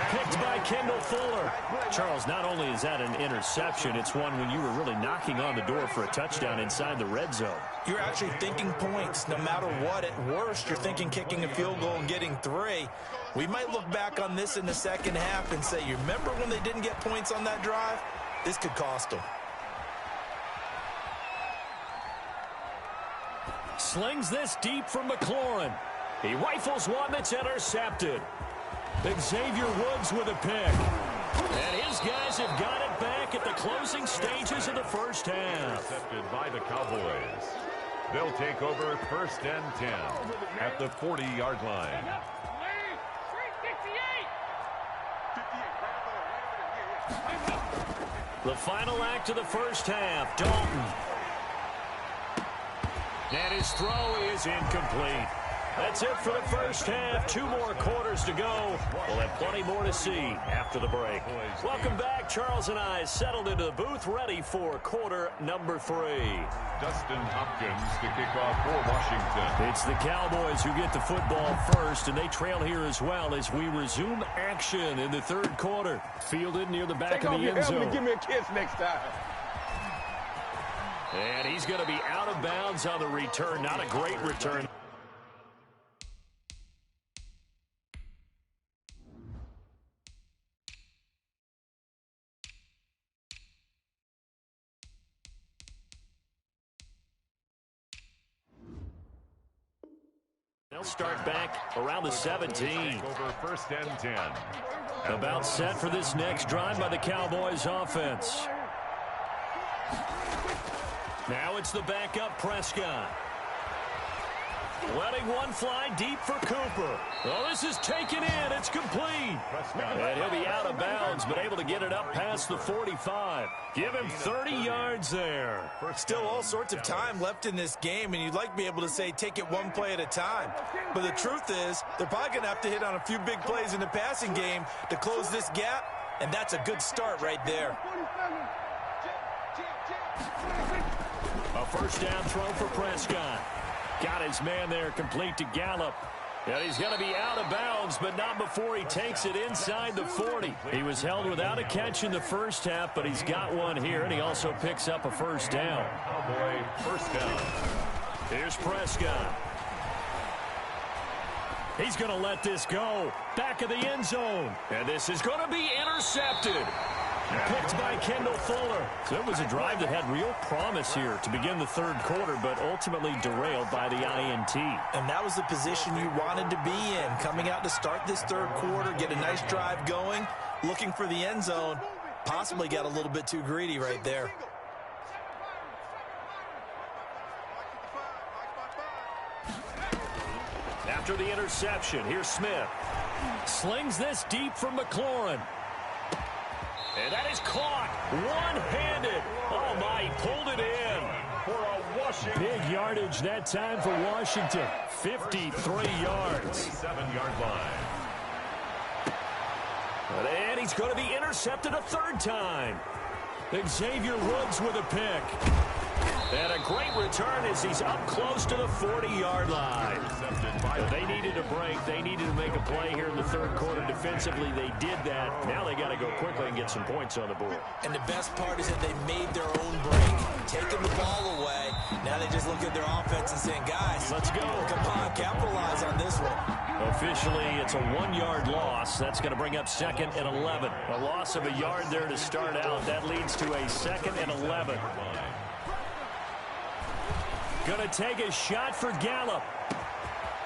Picked by Kendall Fuller. Charles, not only is that an interception, it's one when you were really knocking on the door for a touchdown inside the red zone. You're actually thinking points no matter what. At worst, you're thinking kicking a field goal and getting 3. We might look back on this in the second half and say, you remember when they didn't get points on that drive? This could cost them. Slings this deep from McLaurin. He rifles one that's intercepted. Xavier Woods with a pick. And his guys have got it back at the closing stages of the first half. Intercepted by the Cowboys. They'll take over 1st and 10 at the 40-yard line. The final act of the first half, Dalton. And his throw is incomplete. That's it for the first half. 2 more quarters to go. We'll have plenty more to see after the break. Welcome back. Charles and I settled into the booth, ready for quarter number 3. Dustin Hopkins to kick off for Washington. It's the Cowboys who get the football first, and they trail here as well as we resume action in the third quarter. Fielded near the back of the end zone. Give me a kiss next time. And he's going to be out of bounds on the return. Not a great return. They'll start back around the 17. Over 1st and 10. About set for this next drive by the Cowboys offense. Now it's the backup Prescott. Letting one fly deep for Cooper. Well, this is taken in. It's complete. And he'll be out of bounds, but able to get it up past the 45. Give him 30 yards there. Still all sorts of time left in this game, and you'd like to be able to say take it one play at a time. But the truth is, they're probably going to have to hit on a few big plays in the passing game to close this gap, and that's a good start right there. A first down throw for Prescott. Got his man there, complete to Gallup. And he's going to be out of bounds, but not before he takes it inside the 40. He was held without a catch in the first half, but he's got one here, and he also picks up a first down. Cowboy first down. Here's Prescott. He's going to let this go. Back of the end zone. And this is going to be intercepted. Picked by Kendall Fuller. So it was a drive that had real promise here to begin the third quarter, but ultimately derailed by the INT. And that was the position you wanted to be in. Coming out to start this third quarter, get a nice drive going, looking for the end zone. Possibly got a little bit too greedy right there. After the interception, here's Smith. Slings this deep from McLaurin. And that is caught one-handed. Oh, my, he pulled it in. For a Washington. Big yardage that time for Washington. 53 yards. 7-yard line. And he's going to be intercepted a third time. Xavier Woods with a pick. And a great return as he's up close to the 40-yard line. They needed a break. They needed to make a play here in the third quarter. Defensively, they did that. Now they got to go quickly and get some points on the board. And the best part is that they made their own break, taking the ball away. Now they just look at their offense and saying, guys, let's go. Come on, capitalize on this one. Officially, it's a 1-yard loss. That's going to bring up 2nd and 11. A loss of a yard there to start out. That leads to a 2nd and 11. Going to take a shot for Gallup.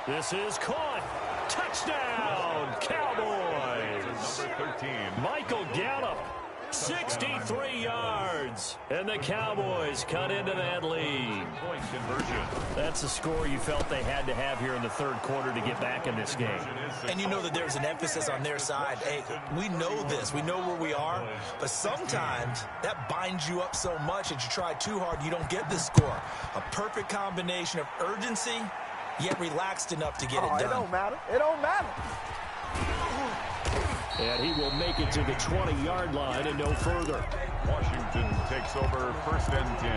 This is caught. Touchdown, Cowboys. Number 13. Michael Gallup, 63 yards. And the Cowboys cut into that lead. Point conversion. That's a score you felt they had to have here in the third quarter to get back in this game. And you know that there's an emphasis on their side. Hey, we know this. We know where we are. But sometimes that binds you up so much that you try too hard, you don't get the score. A perfect combination of urgency, yet relaxed enough to get it done. It don't matter. It don't matter. And he will make it to the 20-yard line and no further. Washington takes over 1st and 10.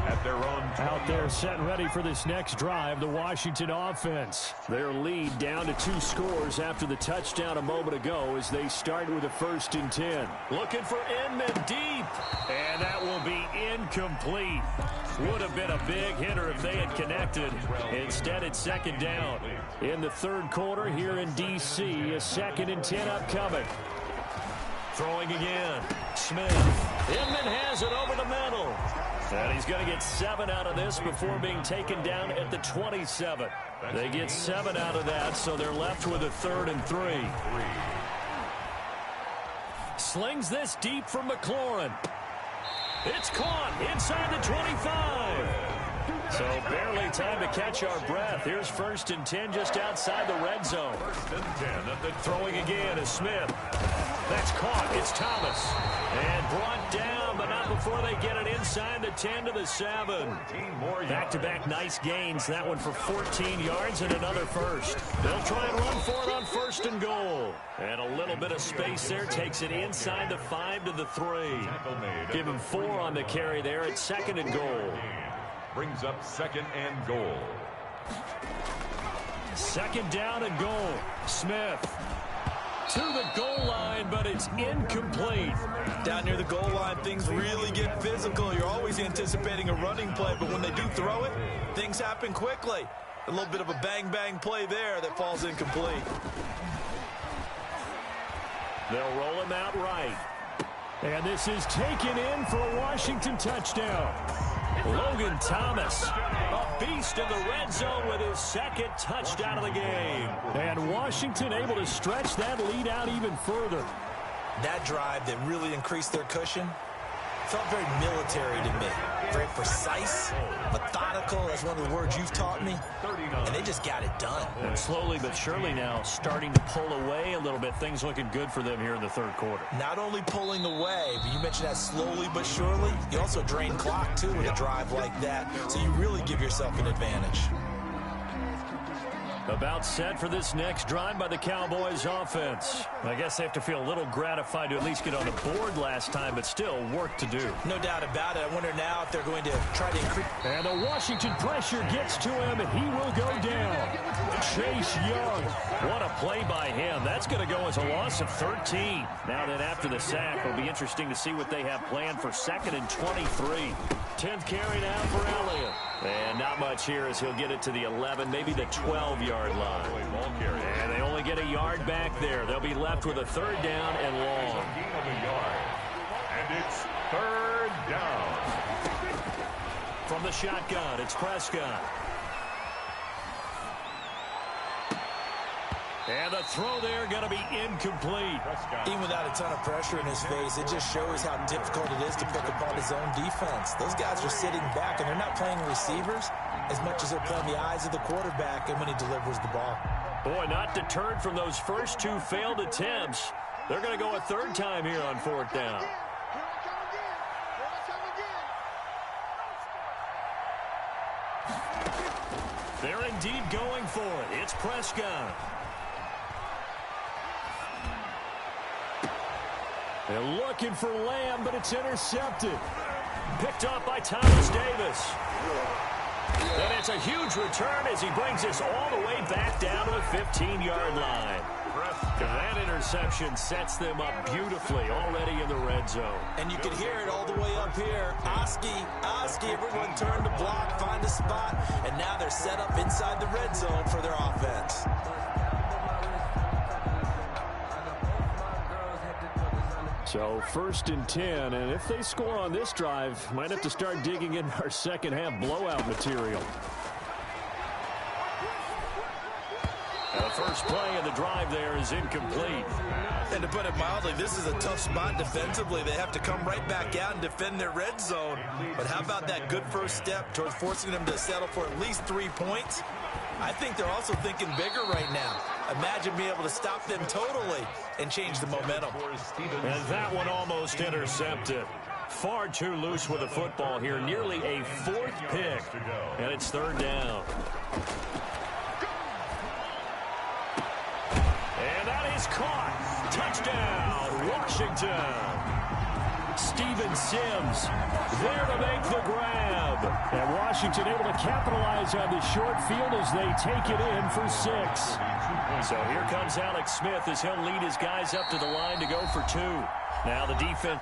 At their own out there set ready for this next drive, the Washington offense. Their lead down to 2 scores after the touchdown a moment ago as they start with a 1st and 10. Looking for Inman deep, and that will be incomplete. Would have been a big hitter if they had connected. Instead, it's 2nd down. In the third quarter here in D.C., a 2nd and 10 upcoming. Throwing again. Smith. Inman has it over the middle. And he's going to get 7 out of this before being taken down at the 27. They get 7 out of that, so they're left with a 3rd and 3. Slings this deep from McLaurin. It's caught inside the 25. So barely time to catch our breath. Here's 1st and 10 just outside the red zone. 1st and 10 at the throwing again is Smith. That's caught. It's Thomas. And brought down, but not before they get it inside the 10 to the 7. Back-to-back nice gains. That one for 14 yards and another first. They'll try and run for it on 1st and goal. And a little bit of space there takes it inside the 5 to the 3. Give him 4 on the carry there at 2nd and goal. Brings up 2nd and goal. 2nd down and goal. Smith to the goal line, but it's incomplete. Down near the goal line, things really get physical. You're always anticipating a running play, but when they do throw it, things happen quickly. A little bit of a bang-bang play there that falls incomplete. They'll roll him out right. And this is taken in for a Washington touchdown. Logan Thomas, a beast in the red zone with his 2nd touchdown of the game. And Washington able to stretch that lead out even further. That drive that really increased their cushion felt very military to me. Very precise, methodical. That's one of the words you've taught me. And they just got it done. And slowly but surely now starting to pull away a little bit. Things looking good for them here in the third quarter. Not only pulling away, but you mentioned that slowly but surely. You also drain clock, too, with a drive like that. So you really give yourself an advantage. About set for this next drive by the Cowboys offense. I guess they have to feel a little gratified to at least get on the board last time, but still work to do. No doubt about it. I wonder now if they're going to try to increase. And the Washington pressure gets to him, and he will go down. Chase Young. What a play by him. That's going to go as a loss of 13. Now then, after the sack, it'll be interesting to see what they have planned for 2nd and 23. 10th carry now for Elliott. And not much here as he'll get it to the 11, maybe the 12-yard line. And they only get a yard back there. They'll be left with a 3rd down and long. And it's 3rd down. From the shotgun, it's Prescott. And the throw there going to be incomplete. Even without a ton of pressure in his face, it just shows how difficult it is to pick apart his own defense. Those guys are sitting back, and they're not playing receivers. as much as they're playing the eyes of the quarterback and when he delivers the ball. Boy, not deterred from those first two failed attempts. They're going to go a third time here on fourth down. They're indeed going for it. It's Prescott. They're looking for Lamb, but it's intercepted. Picked up by Thomas Davis. And it's a huge return as he brings us all the way back down to the 15-yard line. That interception sets them up beautifully already in the red zone. And you can hear it all the way up here. Oski, everyone turned to block, find a spot, and now they're set up inside the red zone for their offense. So 1st and 10, and if they score on this drive, might have to start digging in our second half blowout material. And the first play of the drive there is incomplete. And to put it mildly, this is a tough spot defensively. They have to come right back out and defend their red zone. But how about that good first step towards forcing them to settle for at least 3 points? I think they're also thinking bigger right now. Imagine being able to stop them totally and change the momentum. And that one almost intercepted. Far too loose with the football here. Nearly a 4th pick. And it's 3rd down. And that is caught. Touchdown, Washington. Steven Sims there to make the grab. And Washington able to capitalize on the short field as they take it in for 6. So here comes Alex Smith as he'll lead his guys up to the line to go for 2. Now the defense.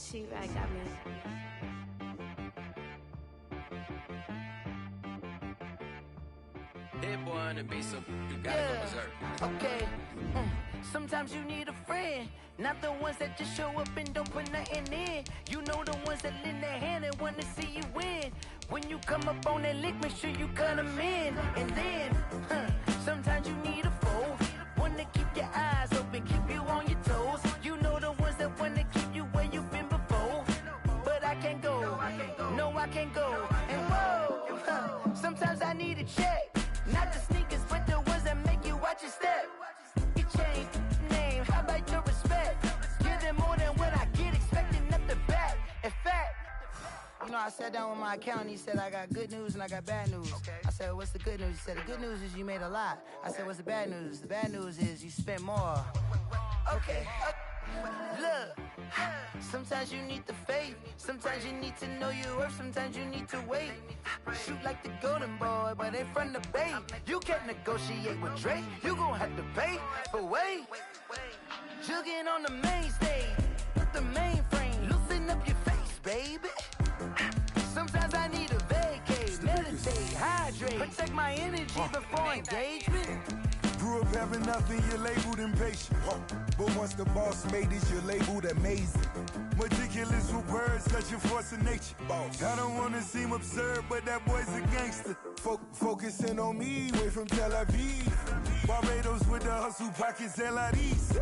She-Rag got me. Hit boy on the beat, so you gotta go berserk. Okay. Sometimes you need a friend, not the ones that just show up and don't put nothing in. You know the ones that lend their hand and want to see you win. When you come up on that lick, make sure you cut them in. And then, sometimes you need a foe, one to keep your eyes open, keep you on your toes. You know the ones that want to keep you where you've been before. But I can't go, no I can't go. And whoa, sometimes I need a check. Not the sneakers, but the ones that make you watch your step. You change name, how about your respect? Give them more than what I get, expecting nothing back. In fact, you know, I sat down with my accountant, he said, I got good news and I got bad news. I said, what's the good news? He said, the good news is you made a lot. I said, what's the bad news? The bad news is you spent more. Okay. Look, sometimes you need the faith, sometimes you need to know your worth, sometimes you need to wait. Shoot like the golden boy, but in front of bait. You can't negotiate with Drake, you gon' have to pay. But wait, jugging on the main stage, put the mainframe, loosen up your face, baby. Sometimes I need a vacate, meditate, hydrate, protect my energy before engagement. Grew up having nothing, you're labeled impatient. But once the boss made it, you're labeled amazing. Meticulous with words, such a force of nature. I don't want to seem absurd, but that boy's a gangster. Focusing on me, way from Tel Aviv. Barbados with the hustle, pockets LIDs.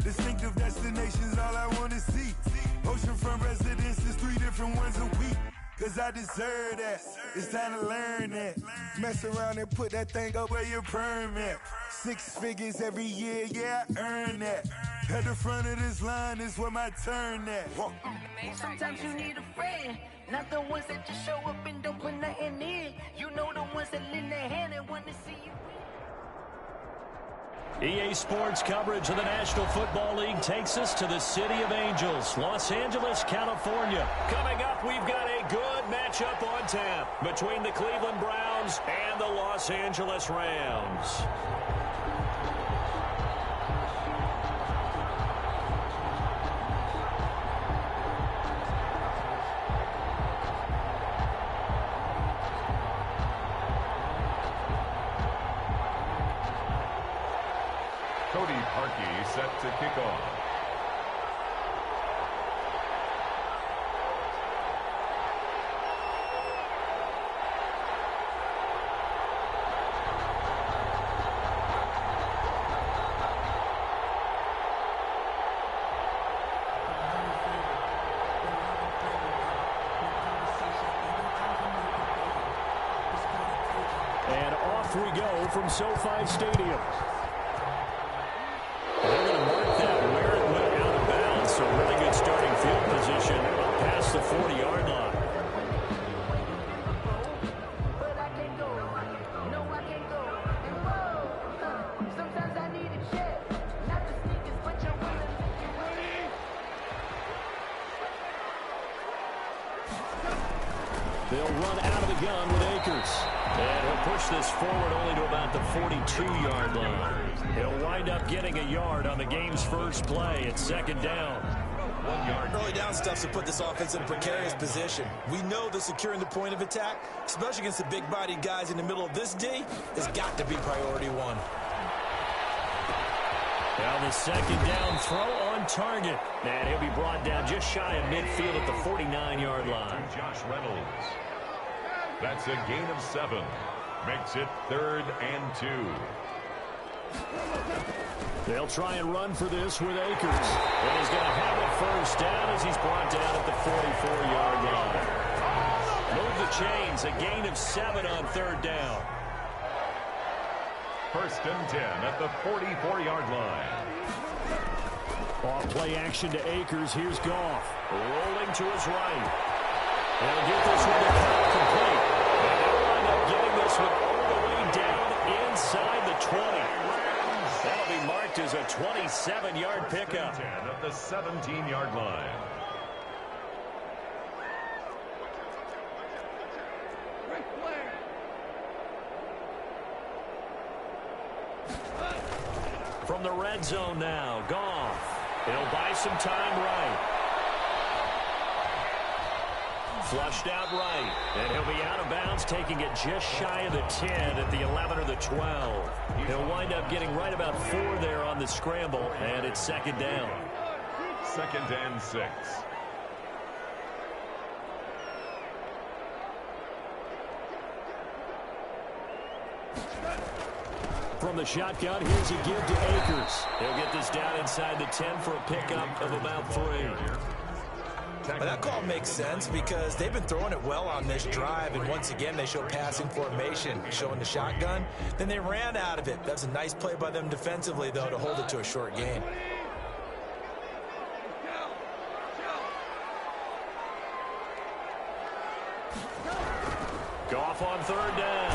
Distinctive destinations, all I want to see. Oceanfront residences, 3 different ones a week. Cause I deserve that, it's time to learn that. Mess around and put that thing up where your permit. 6 figures every year, yeah, I earn that. At the front of this line is where my turn at. Sometimes you need a friend, not the ones that just show up and don't put nothing in. You know the ones that lend their hand and want to see you EA Sports coverage of the National Football League takes us to the City of Angels, Los Angeles, California. Coming up, we've got a good matchup on tap between the Cleveland Browns and the Los Angeles Rams. Set to kick off. And off we go from SoFi Stadium. So really good starting field position past the 40-yard line. But I can't go. No, I can't go. And whoa, sometimes I need a check. Not the sneakers, but your women make you ready. They'll run out of the gun with Akers. And he'll push this forward only to about the 42-yard line. He'll wind up getting a yard on the game's first play at second down. 1 yard. Early down stuff to put this offense in a precarious position. We know that securing the point of attack, especially against the big-bodied guys in the middle of this D, has got to be priority one. Now the second down throw on target. And he'll be brought down just shy of midfield at the 49-yard line. Josh Reynolds. That's a gain of 7. Makes it 3rd and 2. They'll try and run for this with Akers. And he's going to have it first down as he's brought down at the 44-yard line. Move the chains, a gain of 7 on 3rd down. 1st and 10 at the 44-yard line. Off play action to Akers. Here's Goff. Rolling to his right. They'll get this one to count complete. And they'll wind up getting this one all the way down inside the 20. That'll be marked as a 27-yard pickup. 10 at the 17-yard line. From the red zone now, Goff. He'll buy some time right. Flushed out right, and he'll be out of bounds, taking it just shy of the 10 at the 11 or the 12. He'll wind up getting right about 4 there on the scramble, and it's second down. 2nd and 6. From the shotgun, here's a give to Akers. He'll get this down inside the 10 for a pickup of about 3. But that call makes sense because they've been throwing it well on this drive, and once again they show passing formation, showing the shotgun. Then they ran out of it. That's a nice play by them defensively, though, to hold it to a short gain. Goff on 3rd down.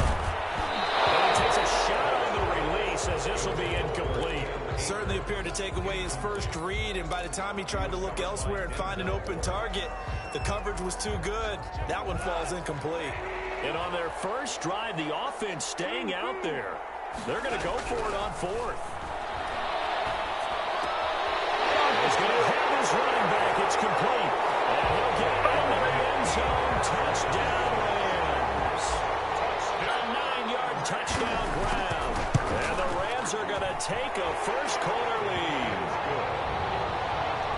And he takes a shot on the release as this will be incomplete. Certainly appeared to take away his first read, and by the time he tried to look elsewhere and find an open target, the coverage was too good. That one falls incomplete. And on their first drive, the offense staying out there. They're going to go for it on 4th. He's going to have his running back. It's complete. And he'll get into the end zone. Touchdown, Rams. A 9-yard touchdown grab. And the Rams are going to take a first-quarter lead.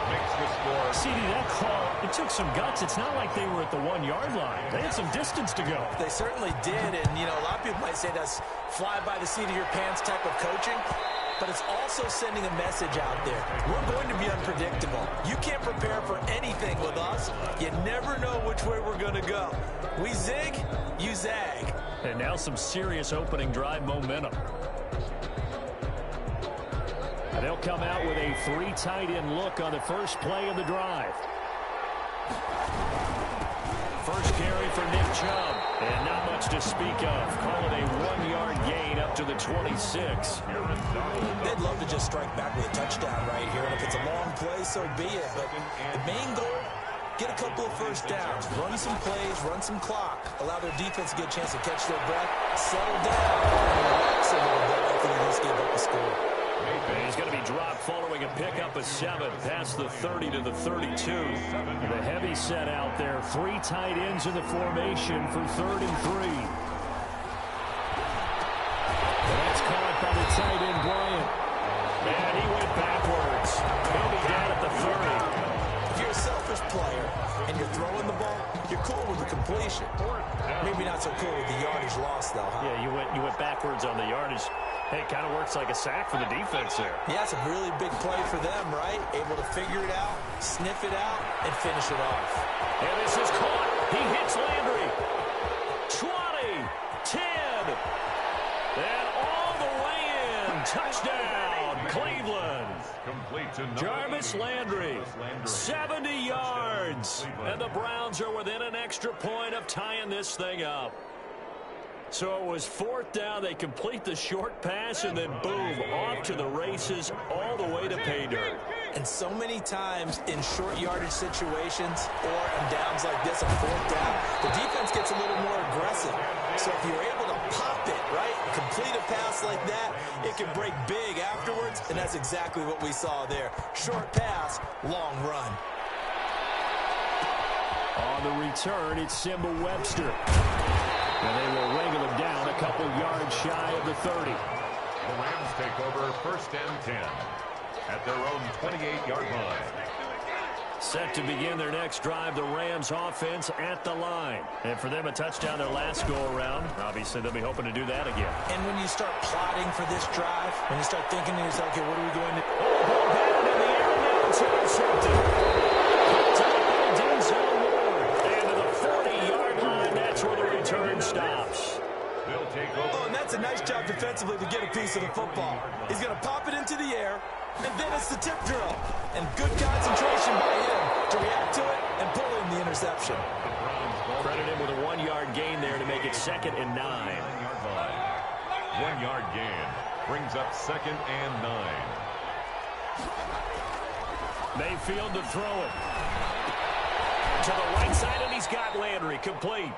Makes the score. CD, that call, it took some guts. It's not like they were at the 1-yard line. They had some distance to go. They certainly did, and, you know, a lot of people might say that's fly-by-the-seat-of-your-pants type of coaching, but it's also sending a message out there. We're going to be unpredictable. You can't prepare for anything with us. You never know which way we're going to go. We zig, you zag. And now some serious opening drive momentum. And they'll come out with a 3 tight end look on the first play of the drive. First carry for Nick Chubb. And not much to speak of. Call it a 1-yard gain up to the 26. They'd love to just strike back with a touchdown right here. And if it's a long play, so be it. But the main goal, get a couple of first downs, run some plays, run some clock, allow their defense to get a chance to catch their breath, settle down, and relax a little bit after they just gave up a score. And he's going to be dropped following a pickup of 7 past the 30 to the 32. The heavy set out there. 3 tight ends in the formation for 3rd and 3. That's caught by the tight end, Bryant. And he went backwards. He'll be down at the 30. If you're a selfish player and you're throwing the ball, you're cool with the completion. Maybe not so cool with the yardage loss, though, huh? Yeah, you went backwards on the yardage. Hey, it kind of works like a sack for the defense there. Yeah, it's a really big play for them, right? Able to figure it out, sniff it out, and finish it off. And this is caught. He hits Landry. 20, 10, and all the way in. Touchdown, Cleveland. Complete to Jarvis Landry, 70 yards. And the Browns are within an extra point of tying this thing up. So it was 4th down. They complete the short pass, and then boom, off to the races all the way to pay dirt. And so many times in short yardage situations or in downs like this on 4th down, the defense gets a little more aggressive. So if you're able to pop it, right, complete a pass like that, it can break big afterwards, and that's exactly what we saw there. Short pass, long run. On the return, it's Simba Webster. And they will wrangle him down a couple yards shy of the 30. The Rams take over 1st and 10 at their own 28-yard line. Set to begin their next drive, the Rams offense at the line. And for them, a touchdown their last go-around. Obviously, they'll be hoping to do that again. And when you start plotting for this drive, when you start thinking to yourself, okay, what are we going to do? Oh, ball down in the air, now it's intercepted. And to the 40-yard line, that's where the return stops. They'll take over. Oh, and that's a nice job defensively to get a piece of the football. He's going to pop it into the air, and then it's the tip drill. And good concentration by him to react to it and pull in the interception. Credit him with a 1-yard gain there to make it 2nd and 9. 1-yard gain brings up 2nd and 9. Mayfield to throw it. To the right side, and he's got Landry complete.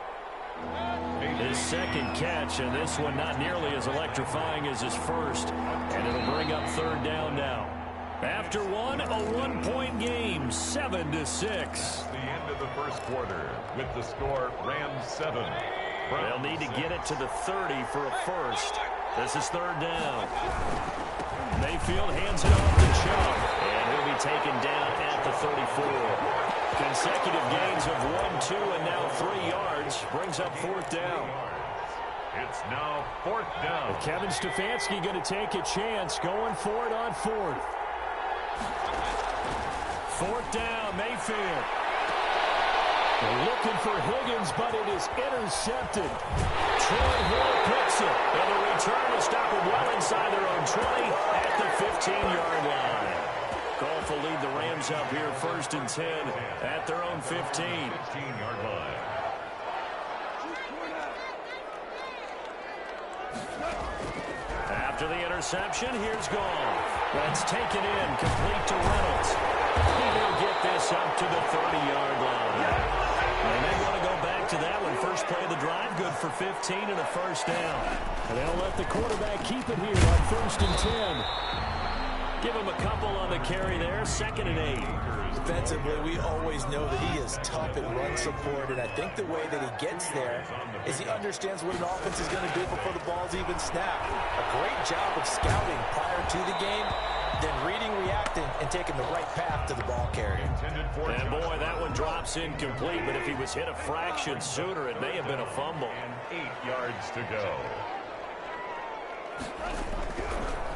His 2nd catch, and this one not nearly as electrifying as his first. And it'll bring up 3rd down now. After one, a 1-point game, 7-6. The end of the first quarter with the score Rams 7. They'll need to get it to the 30 for a first. This is 3rd down. Mayfield hands it off to Chubb, and he'll be taken down at the 34. Consecutive gains of 1, 2, and now 3 yards brings up 4th down. It's now 4th down. Kevin Stefanski going to take a chance going for it on 4th. 4th down, Mayfield. They're looking for Higgins, but it is intercepted. Troy Hill picks it, and the return is stopped well inside their own 20 at the 15-yard line. Goff will lead the Rams up here 1st and 10 at their own 15. 15-yard line. After the interception, here's Goff. That's taken in, complete to Reynolds. He will get this up to the 30-yard line. And they want to go back to that one. First play of the drive, good for 15 and a first down. And they'll let the quarterback keep it here on 1st and 10. Give him a couple on the carry there, 2nd and 8. Defensively, we always know that he is tough at run support, and I think the way that he gets there is he understands what an offense is going to do before the ball's even snapped. A great job of scouting prior to the game, then reading, reacting, and taking the right path to the ball carrier. And boy, that one drops incomplete, but if he was hit a fraction sooner, it may have been a fumble. And 8 yards to go.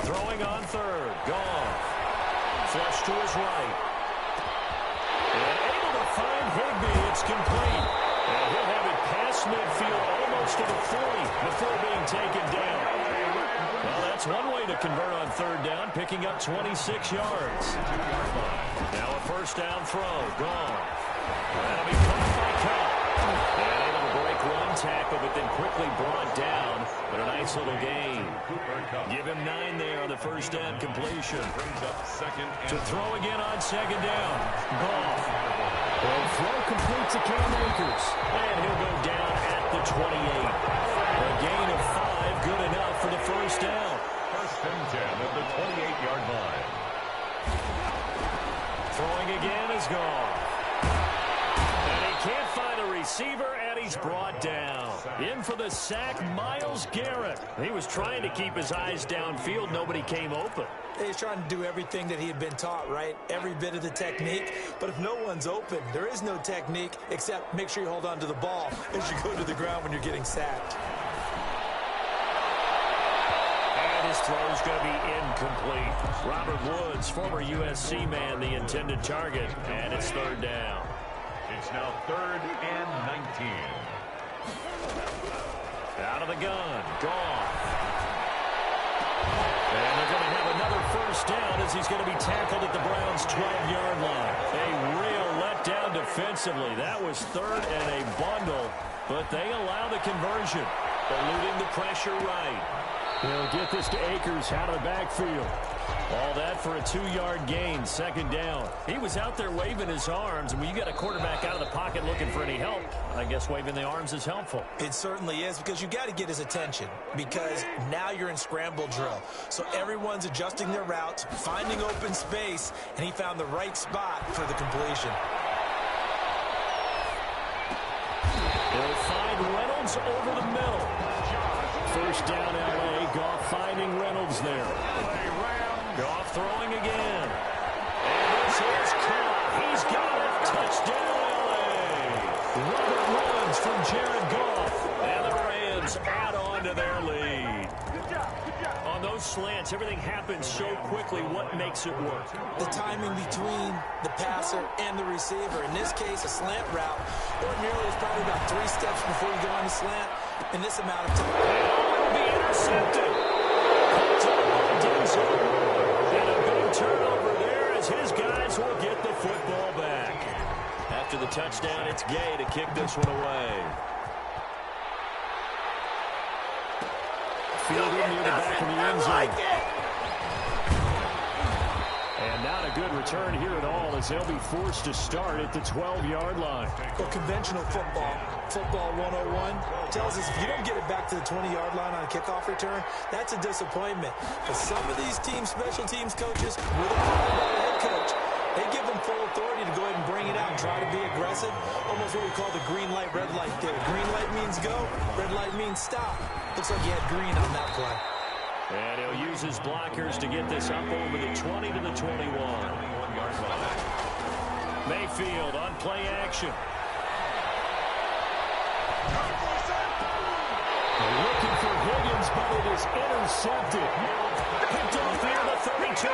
Throwing on 3rd, Goff. Flush to his right. And able to find Higbee, it's complete. And he'll have it past midfield almost to the 40 before being taken down. Well, that's one way to convert on 3rd down, picking up 26 yards. Now a 1st down throw, Goff. That'll be caught by Cup. And able to break one tackle, but then quickly brought down. But a nice little gain. Give him 9 there on the first down completion. Brings up second To and throw again on second down. Goff. And throw complete to Cam Akers. And he'll go down at the 28. A gain of 5, good enough for the first down. first and 10 at the 28-yard line. Throwing again is gone. And he can't find a receiver, and he's brought down. In for the sack, Myles Garrett. He was trying to keep his eyes downfield. Nobody came open. He's trying to do everything that he had been taught, right? Every bit of the technique. But if no one's open, there is no technique except make sure you hold on to the ball as you go to the ground when you're getting sacked. And his throw's going to be incomplete. Robert Woods, former USC man, the intended target. And it's third down. It's now 3rd and 19. Out of the gun. Goff. And they're going to have another first down as he's going to be tackled at the Browns' 12-yard line. A real letdown defensively. That was third and a bundle, but they allow the conversion. Eluding the pressure right. They'll get this to Akers out of the backfield. All that for a 2-yard gain, second down. He was out there waving his arms, and when you got a quarterback out of the pocket looking for any help, I guess waving the arms is helpful. It certainly is, because you got to get his attention, because now you're in scramble drill. So everyone's adjusting their routes, finding open space, and he found the right spot for the completion. They'll find Reynolds over the middle. First down, L.A. Goff finding Reynolds there. Goff throwing again. And this is caught. He's got it. Touchdown, L.A. Robert Woods from Jared Goff. And the Rams add on to their lead. On those slants, everything happens so quickly. What makes it work? The timing between the passer and the receiver. In this case, a slant route. Ordinarily, it's probably about 3 steps before you go on the slant. In this amount of time. And be intercepted. And a big turnover there as his guys will get the football back. After the touchdown, it's Gay to kick this one away. Fielded near the back of the end zone. And not a good return here at all as they'll be forced to start at the 12-yard line. Well, conventional football 101 tells us if you don't get it back to the 20-yard line on a kickoff return, that's a disappointment. But some of these special teams coaches, with a head coach, they give them full authority to go ahead and bring it out and try to be aggressive. Almost what we call the green light, red light theory. Green light means go, red light means stop. Looks like he had green on that play. And he'll use his blockers to get this up over the 20 to the 21. Mayfield on play action. Looking for Higgins, but it is intercepted. Picked off near the 32.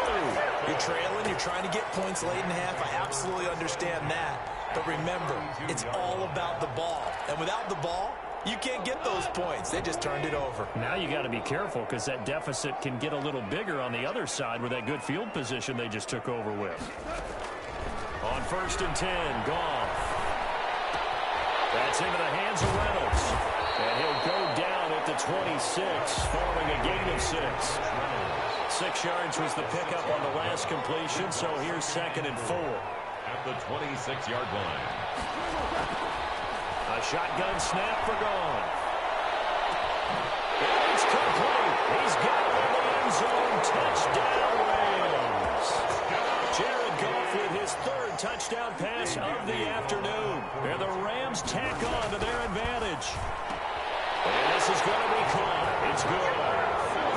You're trailing, you're trying to get points late in the half. I absolutely understand that. But remember, it's all about the ball. And without the ball, you can't get those points. They just turned it over. Now you got to be careful because that deficit can get a little bigger on the other side with that good field position they just took over with. On 1st and 10, Goff. That's into the hands of Reynolds. And he'll go down at the 26, forming a gain of 6. 6 yards was the pickup on the last completion, so here's 2nd and 4. At the 26-yard line. A shotgun snap for Goff. It's complete. He's got it in the end zone. Touchdown, Rams. Jared Goff with his 3rd touchdown pass of the afternoon. And the Rams tack on to their advantage. And this is going to be caught. It's good.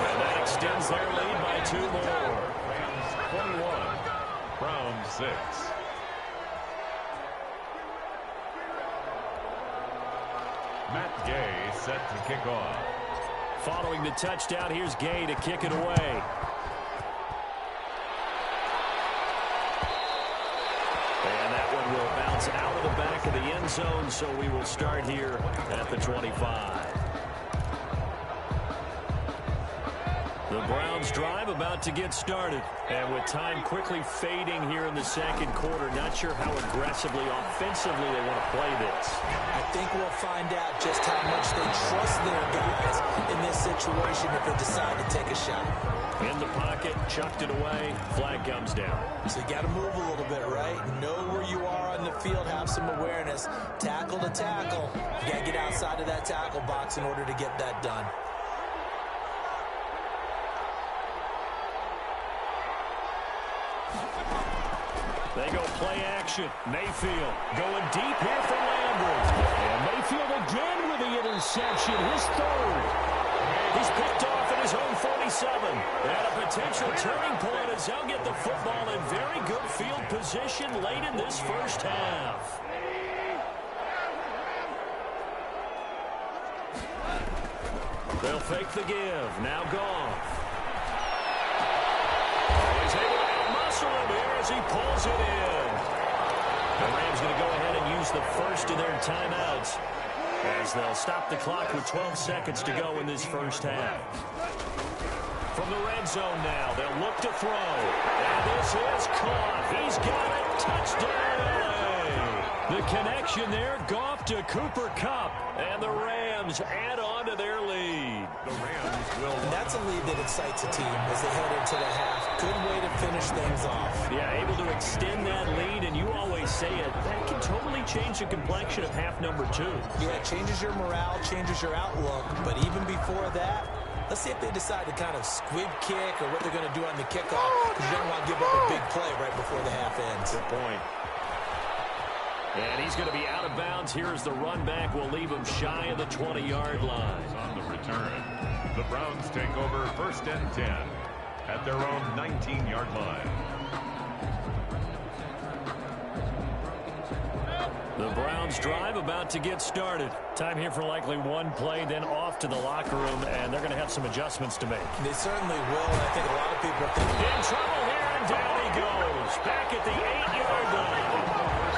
And that extends their lead by 2 more. Rams 21, Browns 6. Matt Gay set to kick off. Following the touchdown, here's Gay to kick it away. And that one will bounce out of the back of the end zone, so we will start here at the 25. The Browns drive about to get started. And with time quickly fading here in the second quarter, not sure how aggressively, offensively they want to play this. I think we'll find out just how much they trust their guys in this situation if they decide to take a shot. In the pocket, chucked it away, flag comes down. So you got to move a little bit, right? Know where you are on the field, have some awareness. Tackle to tackle. You got to get outside of that tackle box in order to get that done. They go play action. Mayfield going deep here for Landry. And Mayfield again with the interception, his third. He's picked off at his own 47. And a potential turning point as they'll get the football in very good field position late in this first half. They'll fake the give. Now Goff. He's able to outmuscle him here as he pulls it in. The Rams going to go ahead and use the first of their timeouts as they'll stop the clock with 12 seconds to go in this first half. From the red zone now, they'll look to throw. And this is caught. He's got it. Touchdown, LA. The connection there, Goff to Cooper Kupp. And the Rams add on to their lead. The Rams will. And that's a lead that excites a team as they head into the half. Good way to finish things off. Yeah, able to extend that lead, and you always say it, that can totally change the complexion of half number 2. Yeah, it changes your morale, changes your outlook. But even before that, let's see if they decide to kind of squib kick or what they're going to do on the kickoff, because you don't want to give up a big play right before the half ends. Good point. And he's going to be out of bounds here as the run back will leave him shy of the 20-yard line. On the return, the Browns take over first and 10 at their own 19-yard line. The Browns drive about to get started. Time here for likely one play, then off to the locker room, and they're going to have some adjustments to make. They certainly will, and I think a lot of people are thinking, in trouble here, and down he goes. Back at the 8-yard line.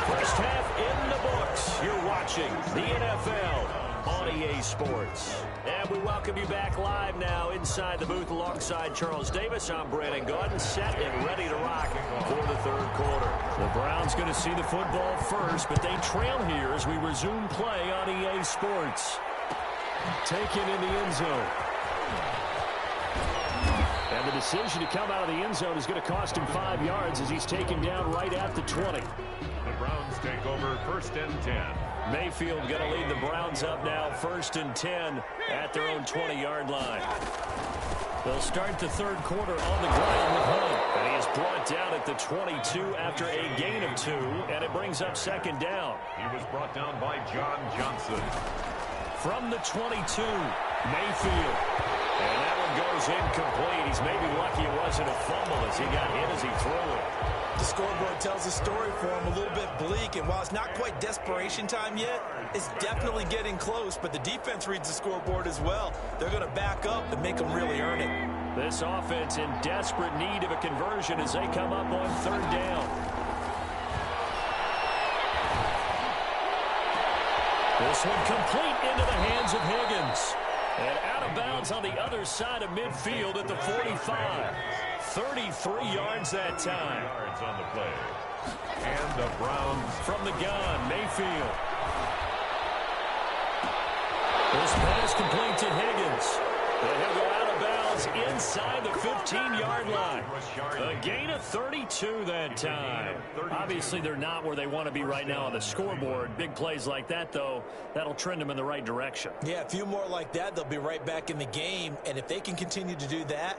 First half in the books. You're watching the NFL on EA Sports. And we welcome you back live now inside the booth alongside Charles Davis. I'm Brandon Gaudin, set and ready to rock for the third quarter. The Browns going to see the football first, but they trail here as we resume play on EA Sports. Taken in the end zone. And the decision to come out of the end zone is going to cost him 5 yards as he's taken down right at the 20. The Browns take over first and 10. Mayfield going to lead the Browns up now, first and 10 at their own 20-yard line. They'll start the third quarter on the ground with Hunt. And he is brought down at the 22 after a gain of 2, and it brings up second down. He was brought down by John Johnson. From the 22, Mayfield. And that one goes incomplete. He's maybe lucky it wasn't a fumble as he got hit as he threw it. the scoreboard tells a story for him, a little bit bleak, and while it's not quite desperation time yet, it's definitely getting close, but the defense reads the scoreboard as well. They're going to back up and make them really earn it. This offense in desperate need of a conversion as they come up on third down. This one complete into the hands of Higgins. And out of bounds on the other side of midfield at the 45. 33 yards that time. Yards on the play. And the Browns from the gun, Mayfield. This pass complete to Higgins. And he'll go out of bounds inside the 15-yard line. A gain of 32 that time. Obviously, they're not where they want to be right now on the scoreboard. Big plays like that, though, that'll trend them in the right direction. Yeah, a few more like that, they'll be right back in the game. And if they can continue to do that,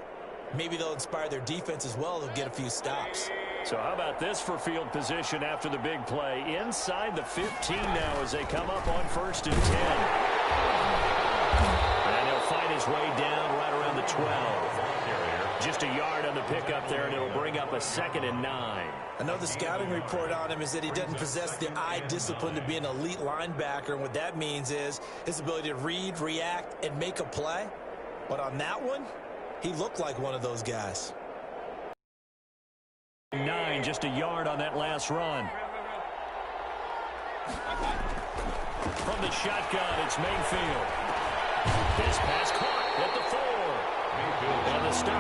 maybe they'll inspire their defense as well. They'll get a few stops. So how about this for field position after the big play? Inside the 15 now as they come up on 1st and 10. And he'll find his way down right around the 12. Just a yard on the pickup there, and it'll bring up a 2nd and 9. I know the scouting report on him is that he doesn't possess the eye discipline to be an elite linebacker, and what that means is his ability to read, react, and make a play. But on that one, he looked like one of those guys. 9, just a yard on that last run. From the shotgun, it's Mayfield. His pass caught at the 4. And the stop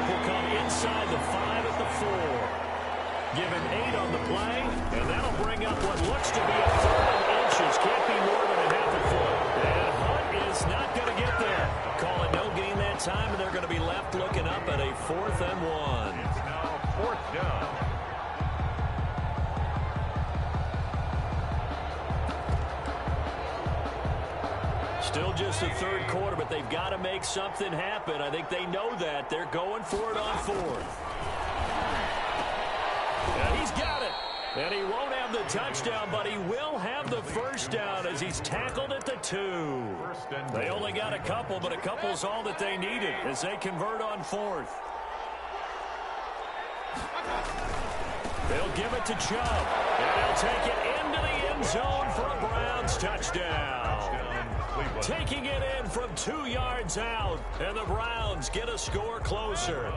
lead on the play, and that'll bring up what looks to be a 3rd and inches. Can't be more than a half a foot. And Hunt is not going to get there. Calling no gain that time, and they're going to be left looking up at a 4th and 1. It's now 4th down. Still just the 3rd quarter, but they've got to make something happen. I think they know that. They're going for it on 4th. And he's got it. And he won't have the touchdown, but he will have the 1st down as he's tackled at the 2. They only got a couple, but a couple's all that they needed as they convert on 4th. They'll give it to Chubb, and he'll take it into the end zone for a Browns touchdown. Taking it in from 2 yards out, and the Browns get a score closer.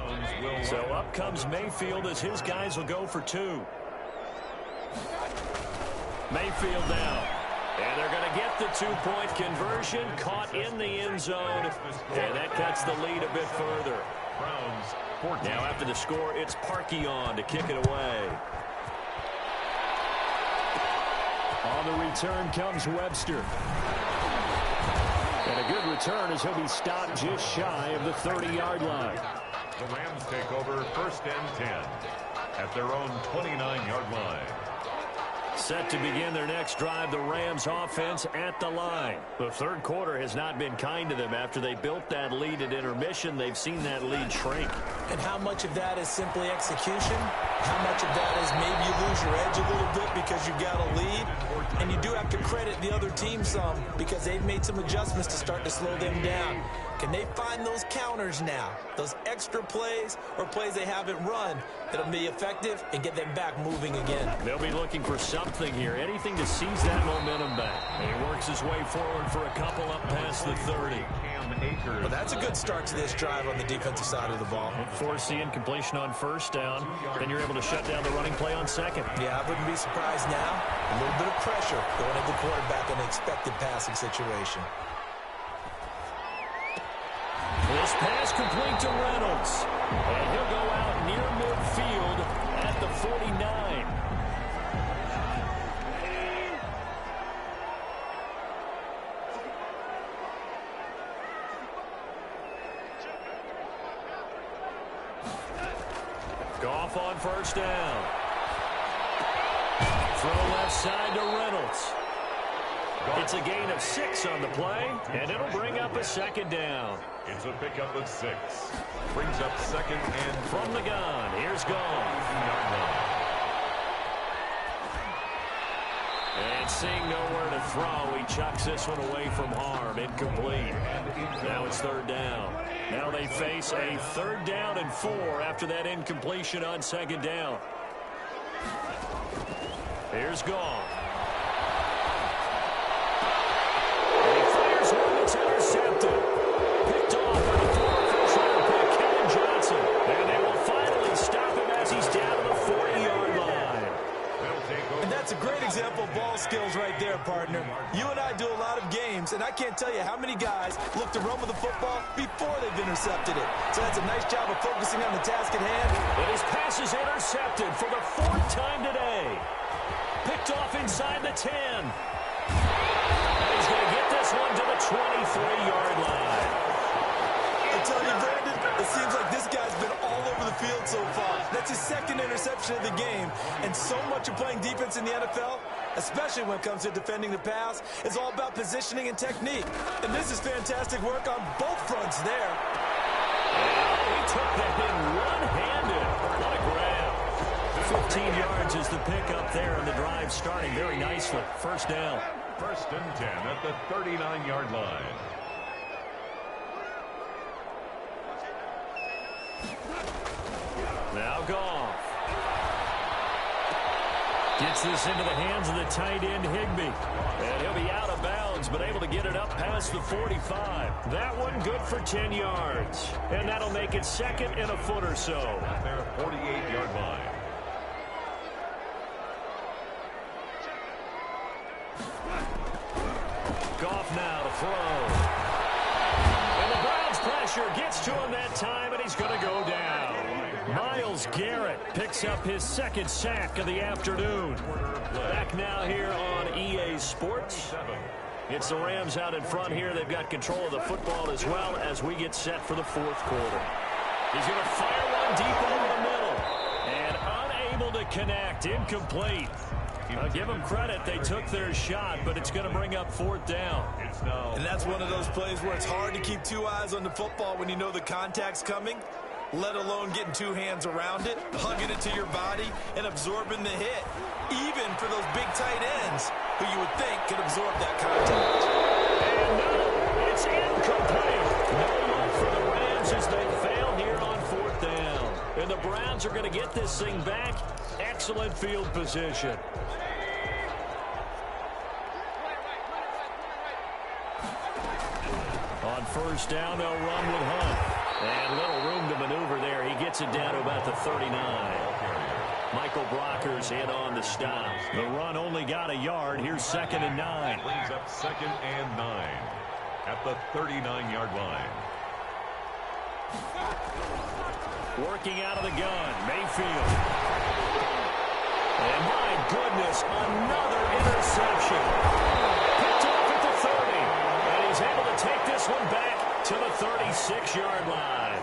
So up comes Mayfield as his guys will go for 2. Mayfield now. And they're going to get the 2-point conversion, caught in the end zone, and that cuts the lead a bit further. Now after the score, it's Parkey on to kick it away. On the return comes Webster. And a good return as he'll be stopped just shy of the 30-yard line. The Rams take over 1st and 10 at their own 29-yard line. Set to begin their next drive, the Rams offense at the line. The 3rd quarter has not been kind to them. After they built that lead at intermission, they've seen that lead shrink. And how much of that is simply execution? How much of that is maybe you lose your edge a little bit because you've got a lead? And you do have to credit the other team some because they've made some adjustments to start to slow them down. Can they find those counters now, those extra plays or plays they haven't run that'll be effective and get them back moving again? They'll be looking for something here, anything to seize that momentum back. And he works his way forward for a couple up past the 30. Well, that's a good start to this drive on the defensive side of the ball. Force the incompletion on 1st down, then you're able to shut down the running play on 2nd. Yeah, I wouldn't be surprised now. A little bit of pressure going at the quarterback in an expected passing situation. This pass complete to Reynolds. And he'll go out near midfield at the 49. Goff on 1st down. Throw left side to Reynolds. It's a gain of 6 on the play, and it'll bring up a 2nd down. It's a pickup of 6. Brings up 2nd and from the gun. Here's Goff. And seeing nowhere to throw, he chucks this one away from harm. Incomplete. Now it's 3rd down. Now they face a 3rd down and 4 after that incompletion on 2nd down. Here's Goff. And he fires one that's intercepted. Picked off by the former first-round pick, Kevin Johnson. And they will finally stop him as he's down to the 40-yard line. And that's a great example of ball skills right there, partner. You and I do a lot of games, and I can't tell you how many guys look to run with the football before they've intercepted it. So that's a nice job of focusing on the task at hand. And his pass is intercepted for the 4th time today. Picked off inside the 10. And he's going to get this one to the 23-yard line. I tell you, Brandon, it seems like this guy's been all over the field so far. That's his 2nd interception of the game. And so much of playing defense in the NFL, especially when it comes to defending the pass, is all about positioning and technique. And this is fantastic work on both fronts there. He took that in one-handed. What a grab. 15 yards is the pickup there, and the drive starting very nicely. 1st down. 1st and 10 at the 39-yard line. Now Goff. Gets this into the hands of the tight end, Higbee. And he'll be out of bounds, but able to get it up past the 45. That one good for 10 yards. And that'll make it 2nd and a foot or so. At their 48-yard line. Goff now to throw. And the Browns pressure pressure gets to him that time, and he's going to go down. Myles Garrett picks up his second sack of the afternoon. Back now here on EA Sports. It's the Rams out in front here. They've got control of the football as well as we get set for the fourth quarter. He's going to fire one deep over the middle. And unable to connect. Incomplete. Give them credit. They took their shot, but it's going to bring up fourth down. And that's one of those plays where it's hard to keep two eyes on the football when you know the contact's coming, let alone getting two hands around it, hugging it to your body, and absorbing the hit, even for those big tight ends who you would think could absorb that contact. And no, it's incomplete. No look for the Rams as they fail here on fourth down. And the Browns are going to get this thing back. Excellent field position. On first down, they'll run with Hunt. And little room to maneuver there. He gets it down to about the 39. Michael Brocker's in on the stop. The run only got a yard. Here's 2nd and 9. Brings up 2nd and 9 at the 39-yard line. Working out of the gun, Mayfield. And my goodness, another interception. Picked off at the 30. And he's able to take this one back to the 36-yard line.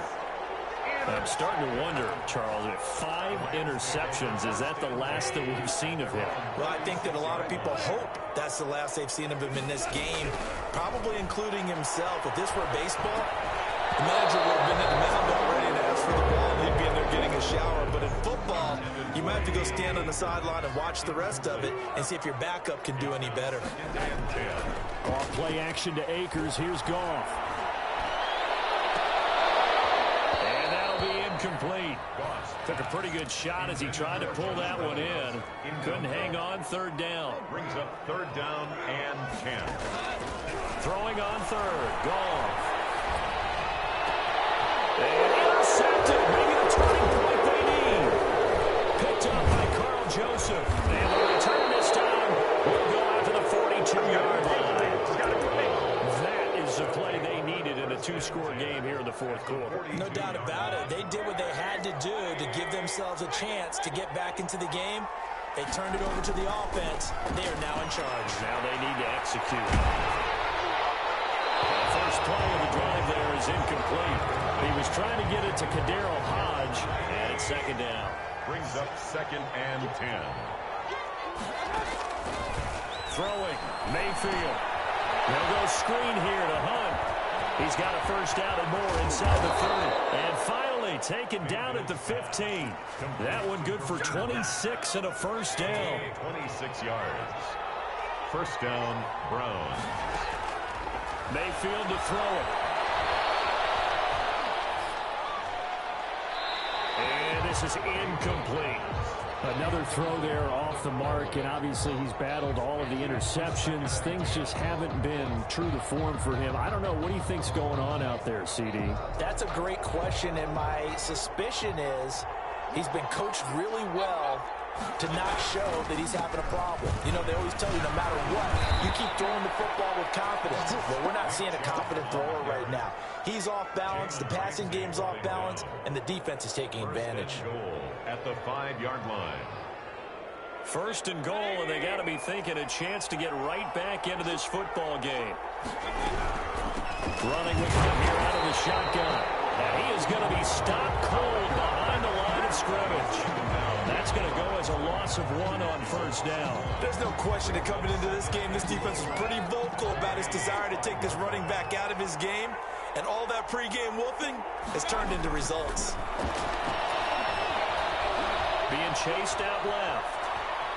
I'm starting to wonder, Charles, if 5 interceptions, is that the last that we've seen of him? Well, I think that a lot of people hope that's the last they've seen of him in this game, probably including himself. If this were baseball, the manager would have been at the mound already and asked for the ball, and he'd be in there getting a shower. But in football, you might have to go stand on the sideline and watch the rest of it and see if your backup can do any better. Off play action to Akers. Here's Goff. And that'll be incomplete. Took a pretty good shot as he tried to pull that one in. Couldn't hang on. Third down. Brings up 3rd down and 10. Throwing on third. Goff. And intercepted. Maybe the turning point they need. Picked up by Carl Joseph. And the return this time will go out to the 42-yard line. That is the play they needed in a 2-score game here in the fourth quarter. No doubt about it. They did what they had to do to give themselves a chance to get back into the game. They turned it over to the offense. They are now in charge. Now they need to execute. The first play of the drive there is incomplete. He was trying to get it to Kadero Hodge, and it's 2nd down. Brings up 2nd and 10. Throwing, Mayfield. They'll go screen here to Hunt. He's got a first down and more inside the 30. And finally taken down at the 15. That one good for 26 and a first down. 26 yards. First down, Browns. Mayfield to throw it. And this is incomplete. Another throw there off the mark, and obviously he's battled all of the interceptions. Things just haven't been true to form for him. I don't know. What do you think's going on out there, CD? That's a great question, and my suspicion is he's been coached really well to not show that he's having a problem. You know, they always tell you no matter what, you keep throwing the football with confidence. Well, we're not seeing a confident thrower right now. He's off balance, the passing game's off balance, and the defense is taking advantage. At the 5-yard line. First and goal, and they got to be thinking a chance to get right back into this football game. Running with him here out of the shotgun. And he is going to be stopped cold behind the line of scrimmage. That's going to go as a loss of 1 on first down. There's no question that coming into this game, this defense was pretty vocal about his desire to take this running back out of his game. And all that pregame wolfing has turned into results. Being chased out left.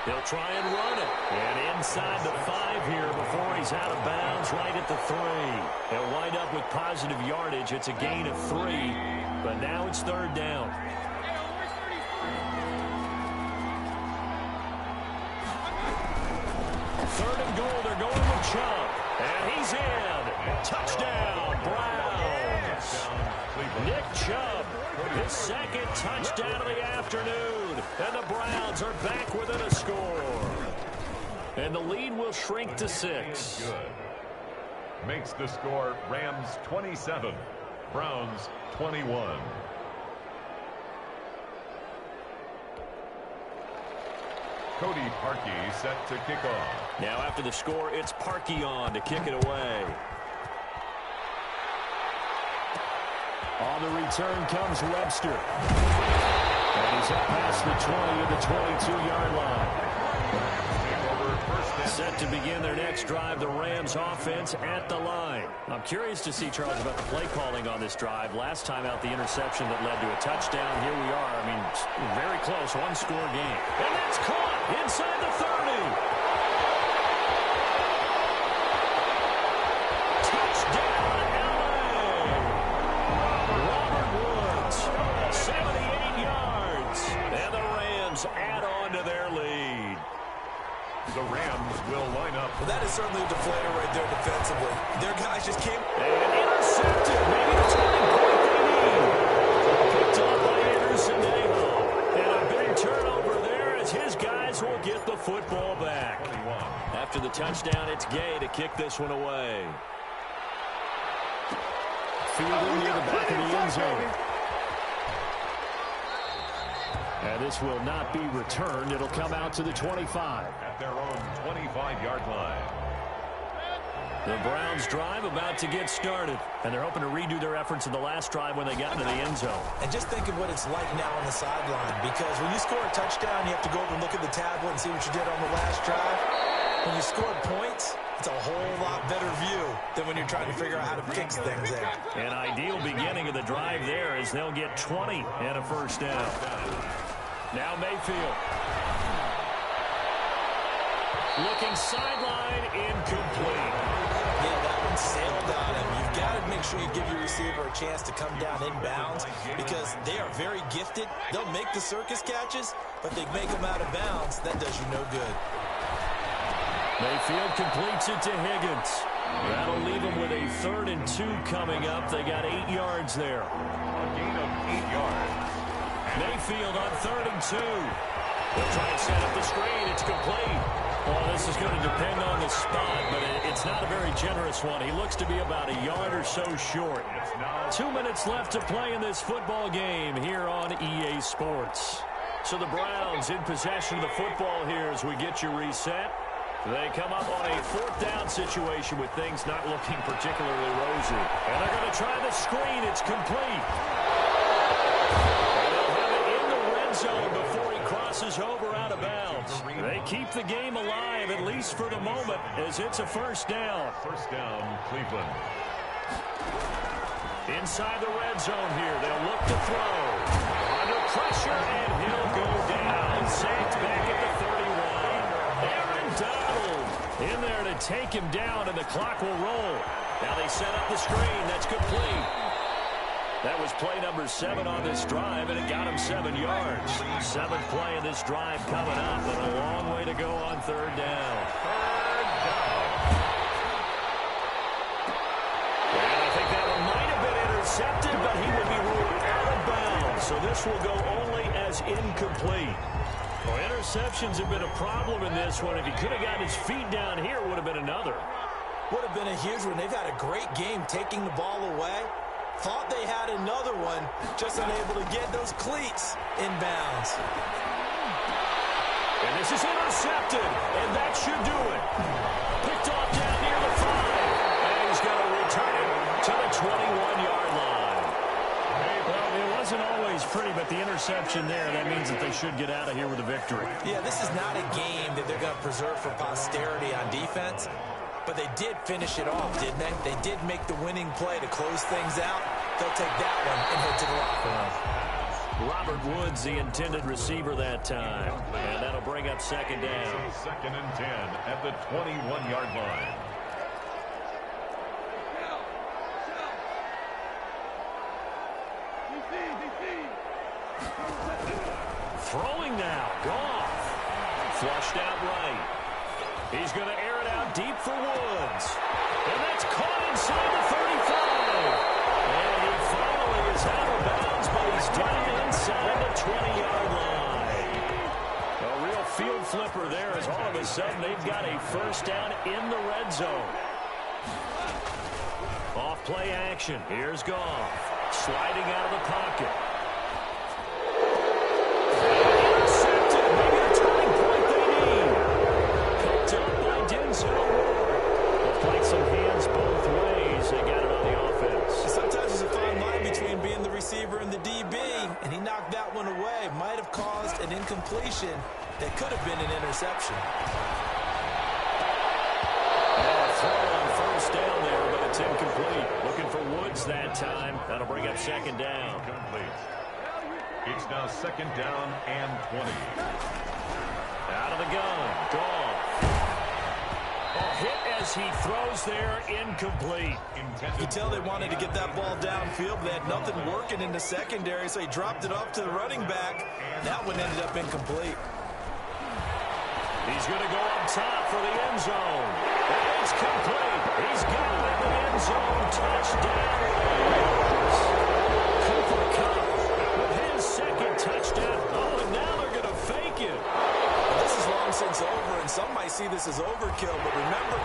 He'll try and run it. And inside the 5 here before he's out of bounds right at the 3. They'll wind up with positive yardage. It's a gain of 3. But now it's 3rd down. Third and goal. They're going with Chubb. And he's in. Touchdown, Browns. Nick Chubb, his 2nd touchdown of the afternoon. And the Browns are back within a score. And the lead will shrink to 6. Good. Makes the score Rams 27, Browns 21. Cody Parkey set to kick off. Now after the score, it's Parkey on to kick it away. On the return comes Webster. And he's up past the 20 to the 22-yard line. Set to begin their next drive, the Rams offense at the line. I'm curious to see, Charles, about the play calling on this drive. Last time out, the interception that led to a touchdown. Here we are. I mean, very close, one-score game. And that's caught inside the 30. Touchdown, L.A. Robert Woods, 78 yards. And the Rams add on to their lead. The Rams will line up. Well, that is certainly a deflator right there defensively. Their guys just came. And intercepted. Maybe the turning point they need. Picked off by Anderson Aho. And a big turnover there as his guys will get the football back. After the touchdown, it's Gay to kick this one away. Fielding near the back of the end zone. And this will not be returned. It'll come out to the 25. At their own 25-yard line. The Browns drive about to get started. And they're hoping to redo their efforts in the last drive when they got into the end zone. And just think of what it's like now on the sideline. Because when you score a touchdown, you have to go over and look at the tablet and see what you did on the last drive. When you scored points, it's a whole lot better view than when you're trying to figure out how to fix things there. An ideal beginning of the drive there as they'll get 20 and a first down. Now Mayfield. Looking sideline, incomplete. Yeah, that one sailed on him. You've got to make sure you give your receiver a chance to come down inbounds because they are very gifted. They'll make the circus catches, but they make them out of bounds. That does you no good. Mayfield completes it to Higgins. That'll leave them with a 3rd and 2 coming up. They got 8 yards there. A gain of 8 yards. Mayfield on 3rd and 2. They'll try and set up the screen. It's complete. Well, this is going to depend on the spot, but it's not a very generous one. He looks to be about a yard or so short. 2 minutes left to play in this football game here on EA Sports. So the Browns in possession of the football here as we get you reset. They come up on a 4th down situation with things not looking particularly rosy. And they're going to try the screen. It's complete. And they'll have it in the red zone before he crosses over out of bounds. They keep the game alive, at least for the moment, as it's a first down. First down, Cleveland. Inside the red zone here. They'll look to throw. Under pressure, and he'll go down. Sacked back at the 31. Aaron Donald in there to take him down, and the clock will roll. Now they set up the screen. That's complete. That was play number 7 on this drive, and it got him 7 yards. 7th play of this drive coming up, and a long way to go on 3rd down. And I think that one might have been intercepted, but he would be ruled out of bounds. So this will go only as incomplete. Well, interceptions have been a problem in this one. If he could have gotten his feet down here, it would have been another. Would have been a huge one. They've had a great game taking the ball away. Thought they had another one, just unable to get those cleats in bounds. And this is intercepted, and that should do it. Picked off down near the 5, and he's going to return it to the 21-yard line. Well, it wasn't always pretty, but the interception there, that means that they should get out of here with a victory. Yeah, this is not a game that they're going to preserve for posterity on defense. But they did finish it off, didn't they? They did make the winning play to close things out. They'll take that one and head to the locker room. Robert Woods, the intended receiver that time. And that'll bring up 2nd down. 2nd and 10 at the 21-yard line. Throwing now. Goff. Flushed out right. He's going to air it out deep for Woods. And that's caught inside the 35. And he finally is out of bounds, but he's down inside the 20-yard line. A real field flipper there as all of a sudden they've got a first down in the red zone. Off play action. Here's Goff. Sliding out of the pocket. Intercepted. Maybe the turning point they need. Picked up by Denzel Ward. Looks like some hands both ways. They got it on the offense. Sometimes there's a fine line between being the receiver and the DB, and he knocked that one away. Might have caused an incompletion that could have been an interception. Throw on first down there, but it's incomplete. Looking for Woods that time. That'll bring up second down. Complete. It's now second down and 20. Out of the gun. Goff. A hit as he throws there. Incomplete. You tell they wanted to get that ball downfield. They had nothing working in the secondary, so he dropped it off to the running back. That one ended up incomplete. He's going to go up top for the end zone. It's complete. He's got it in the end zone. Touchdown. Cooper Kupp with his second touchdown. Oh, and now they're going to fake it. This is long since over, and some might see this as overkill. But remember,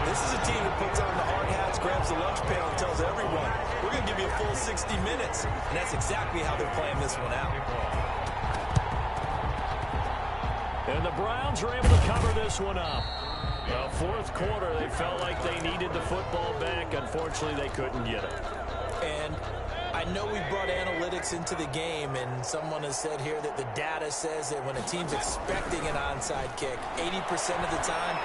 this is a team that puts on the hard hats, grabs the lunch pail, and tells everyone, we're going to give you a full 60 minutes. And that's exactly how they're playing this one out. And the Browns are able to cover this one up. The fourth quarter, they felt like they needed the football back. Unfortunately, they couldn't get it. And I know we brought analytics into the game, and someone has said here that the data says that when a team's expecting an onside kick, 80% of the time,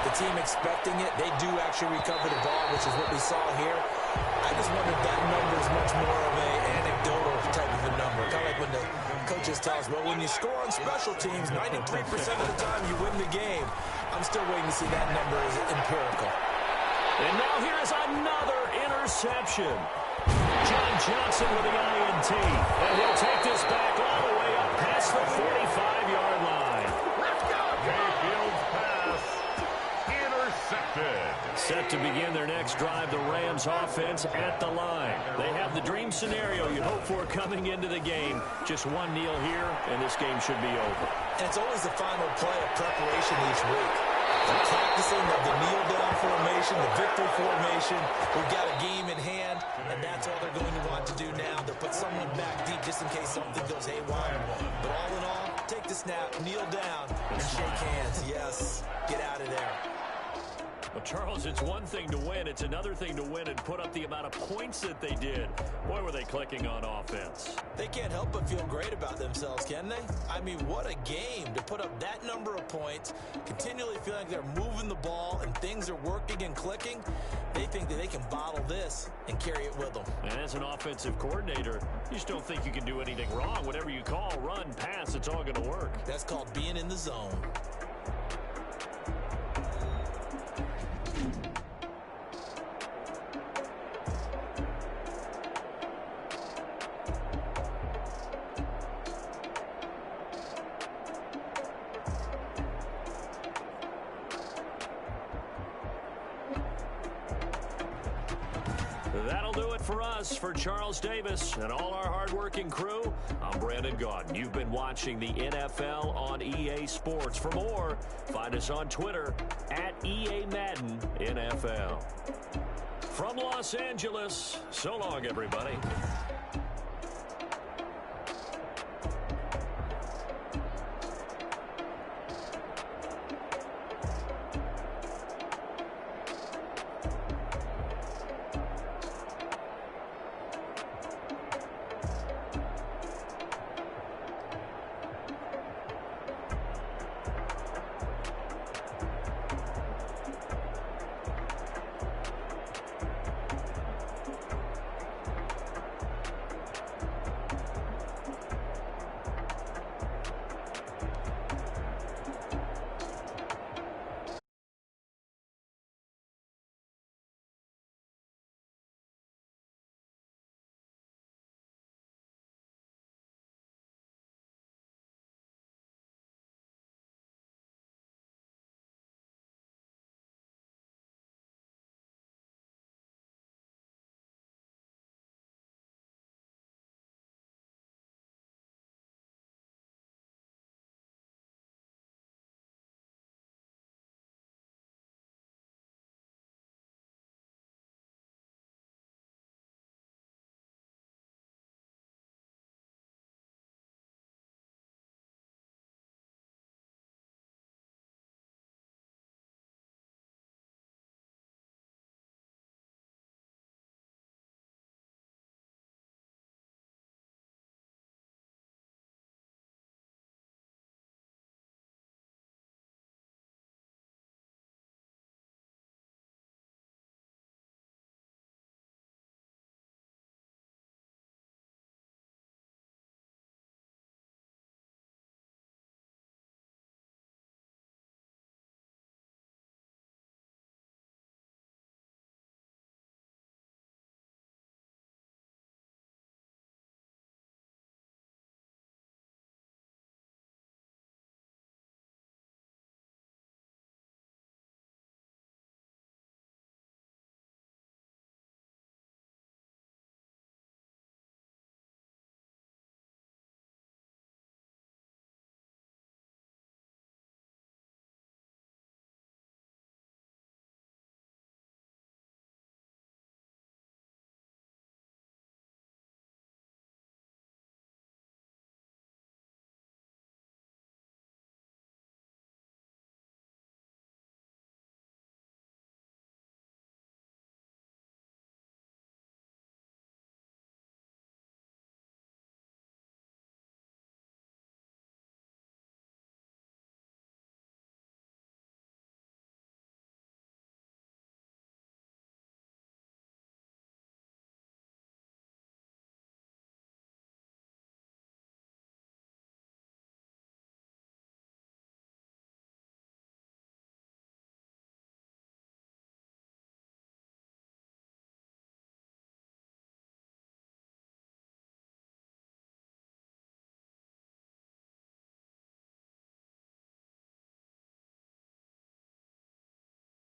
the team expecting it, they do actually recover the ball, which is what we saw here. I just wonder if that number is much more of an anecdotal type of a number. Kind of like when the coaches tell us, well, when you score on special teams, 93% of the time you win the game. I'm still waiting to see that number is empirical. And now here is another interception. John Johnson with the INT. And he'll take this back all the way up past the 45-yard line. Mayfield's pass intercepted. Set to begin their next drive, the Rams offense at the line. They have the dream scenario you hope for coming into the game. Just one kneel here, and this game should be over. And it's always the final play of preparation each week. They're practicing the kneel-down formation, the victory formation. We've got a game in hand, and that's all they're going to want to do now. They'll put someone back deep just in case something goes haywire. But all in all, take the snap, kneel down, and shake hands. Yes, get out of there. Well, Charles, it's one thing to win. It's another thing to win and put up the amount of points that they did. Boy, were they clicking on offense. They can't help but feel great about themselves, can they? I mean, what a game to put up that number of points, continually feel like they're moving the ball and things are working and clicking. They think that they can bottle this and carry it with them. And as an offensive coordinator, you just don't think you can do anything wrong. Whatever you call, run, pass, it's all going to work. That's called being in the zone. That'll do it for us. For Charles Davis and all our hardworking crew, I'm Brandon Gaudin. You've been watching the NFL on EA Sports. For more, find us on Twitter at EA Madden NFL. From Los Angeles, so long, everybody.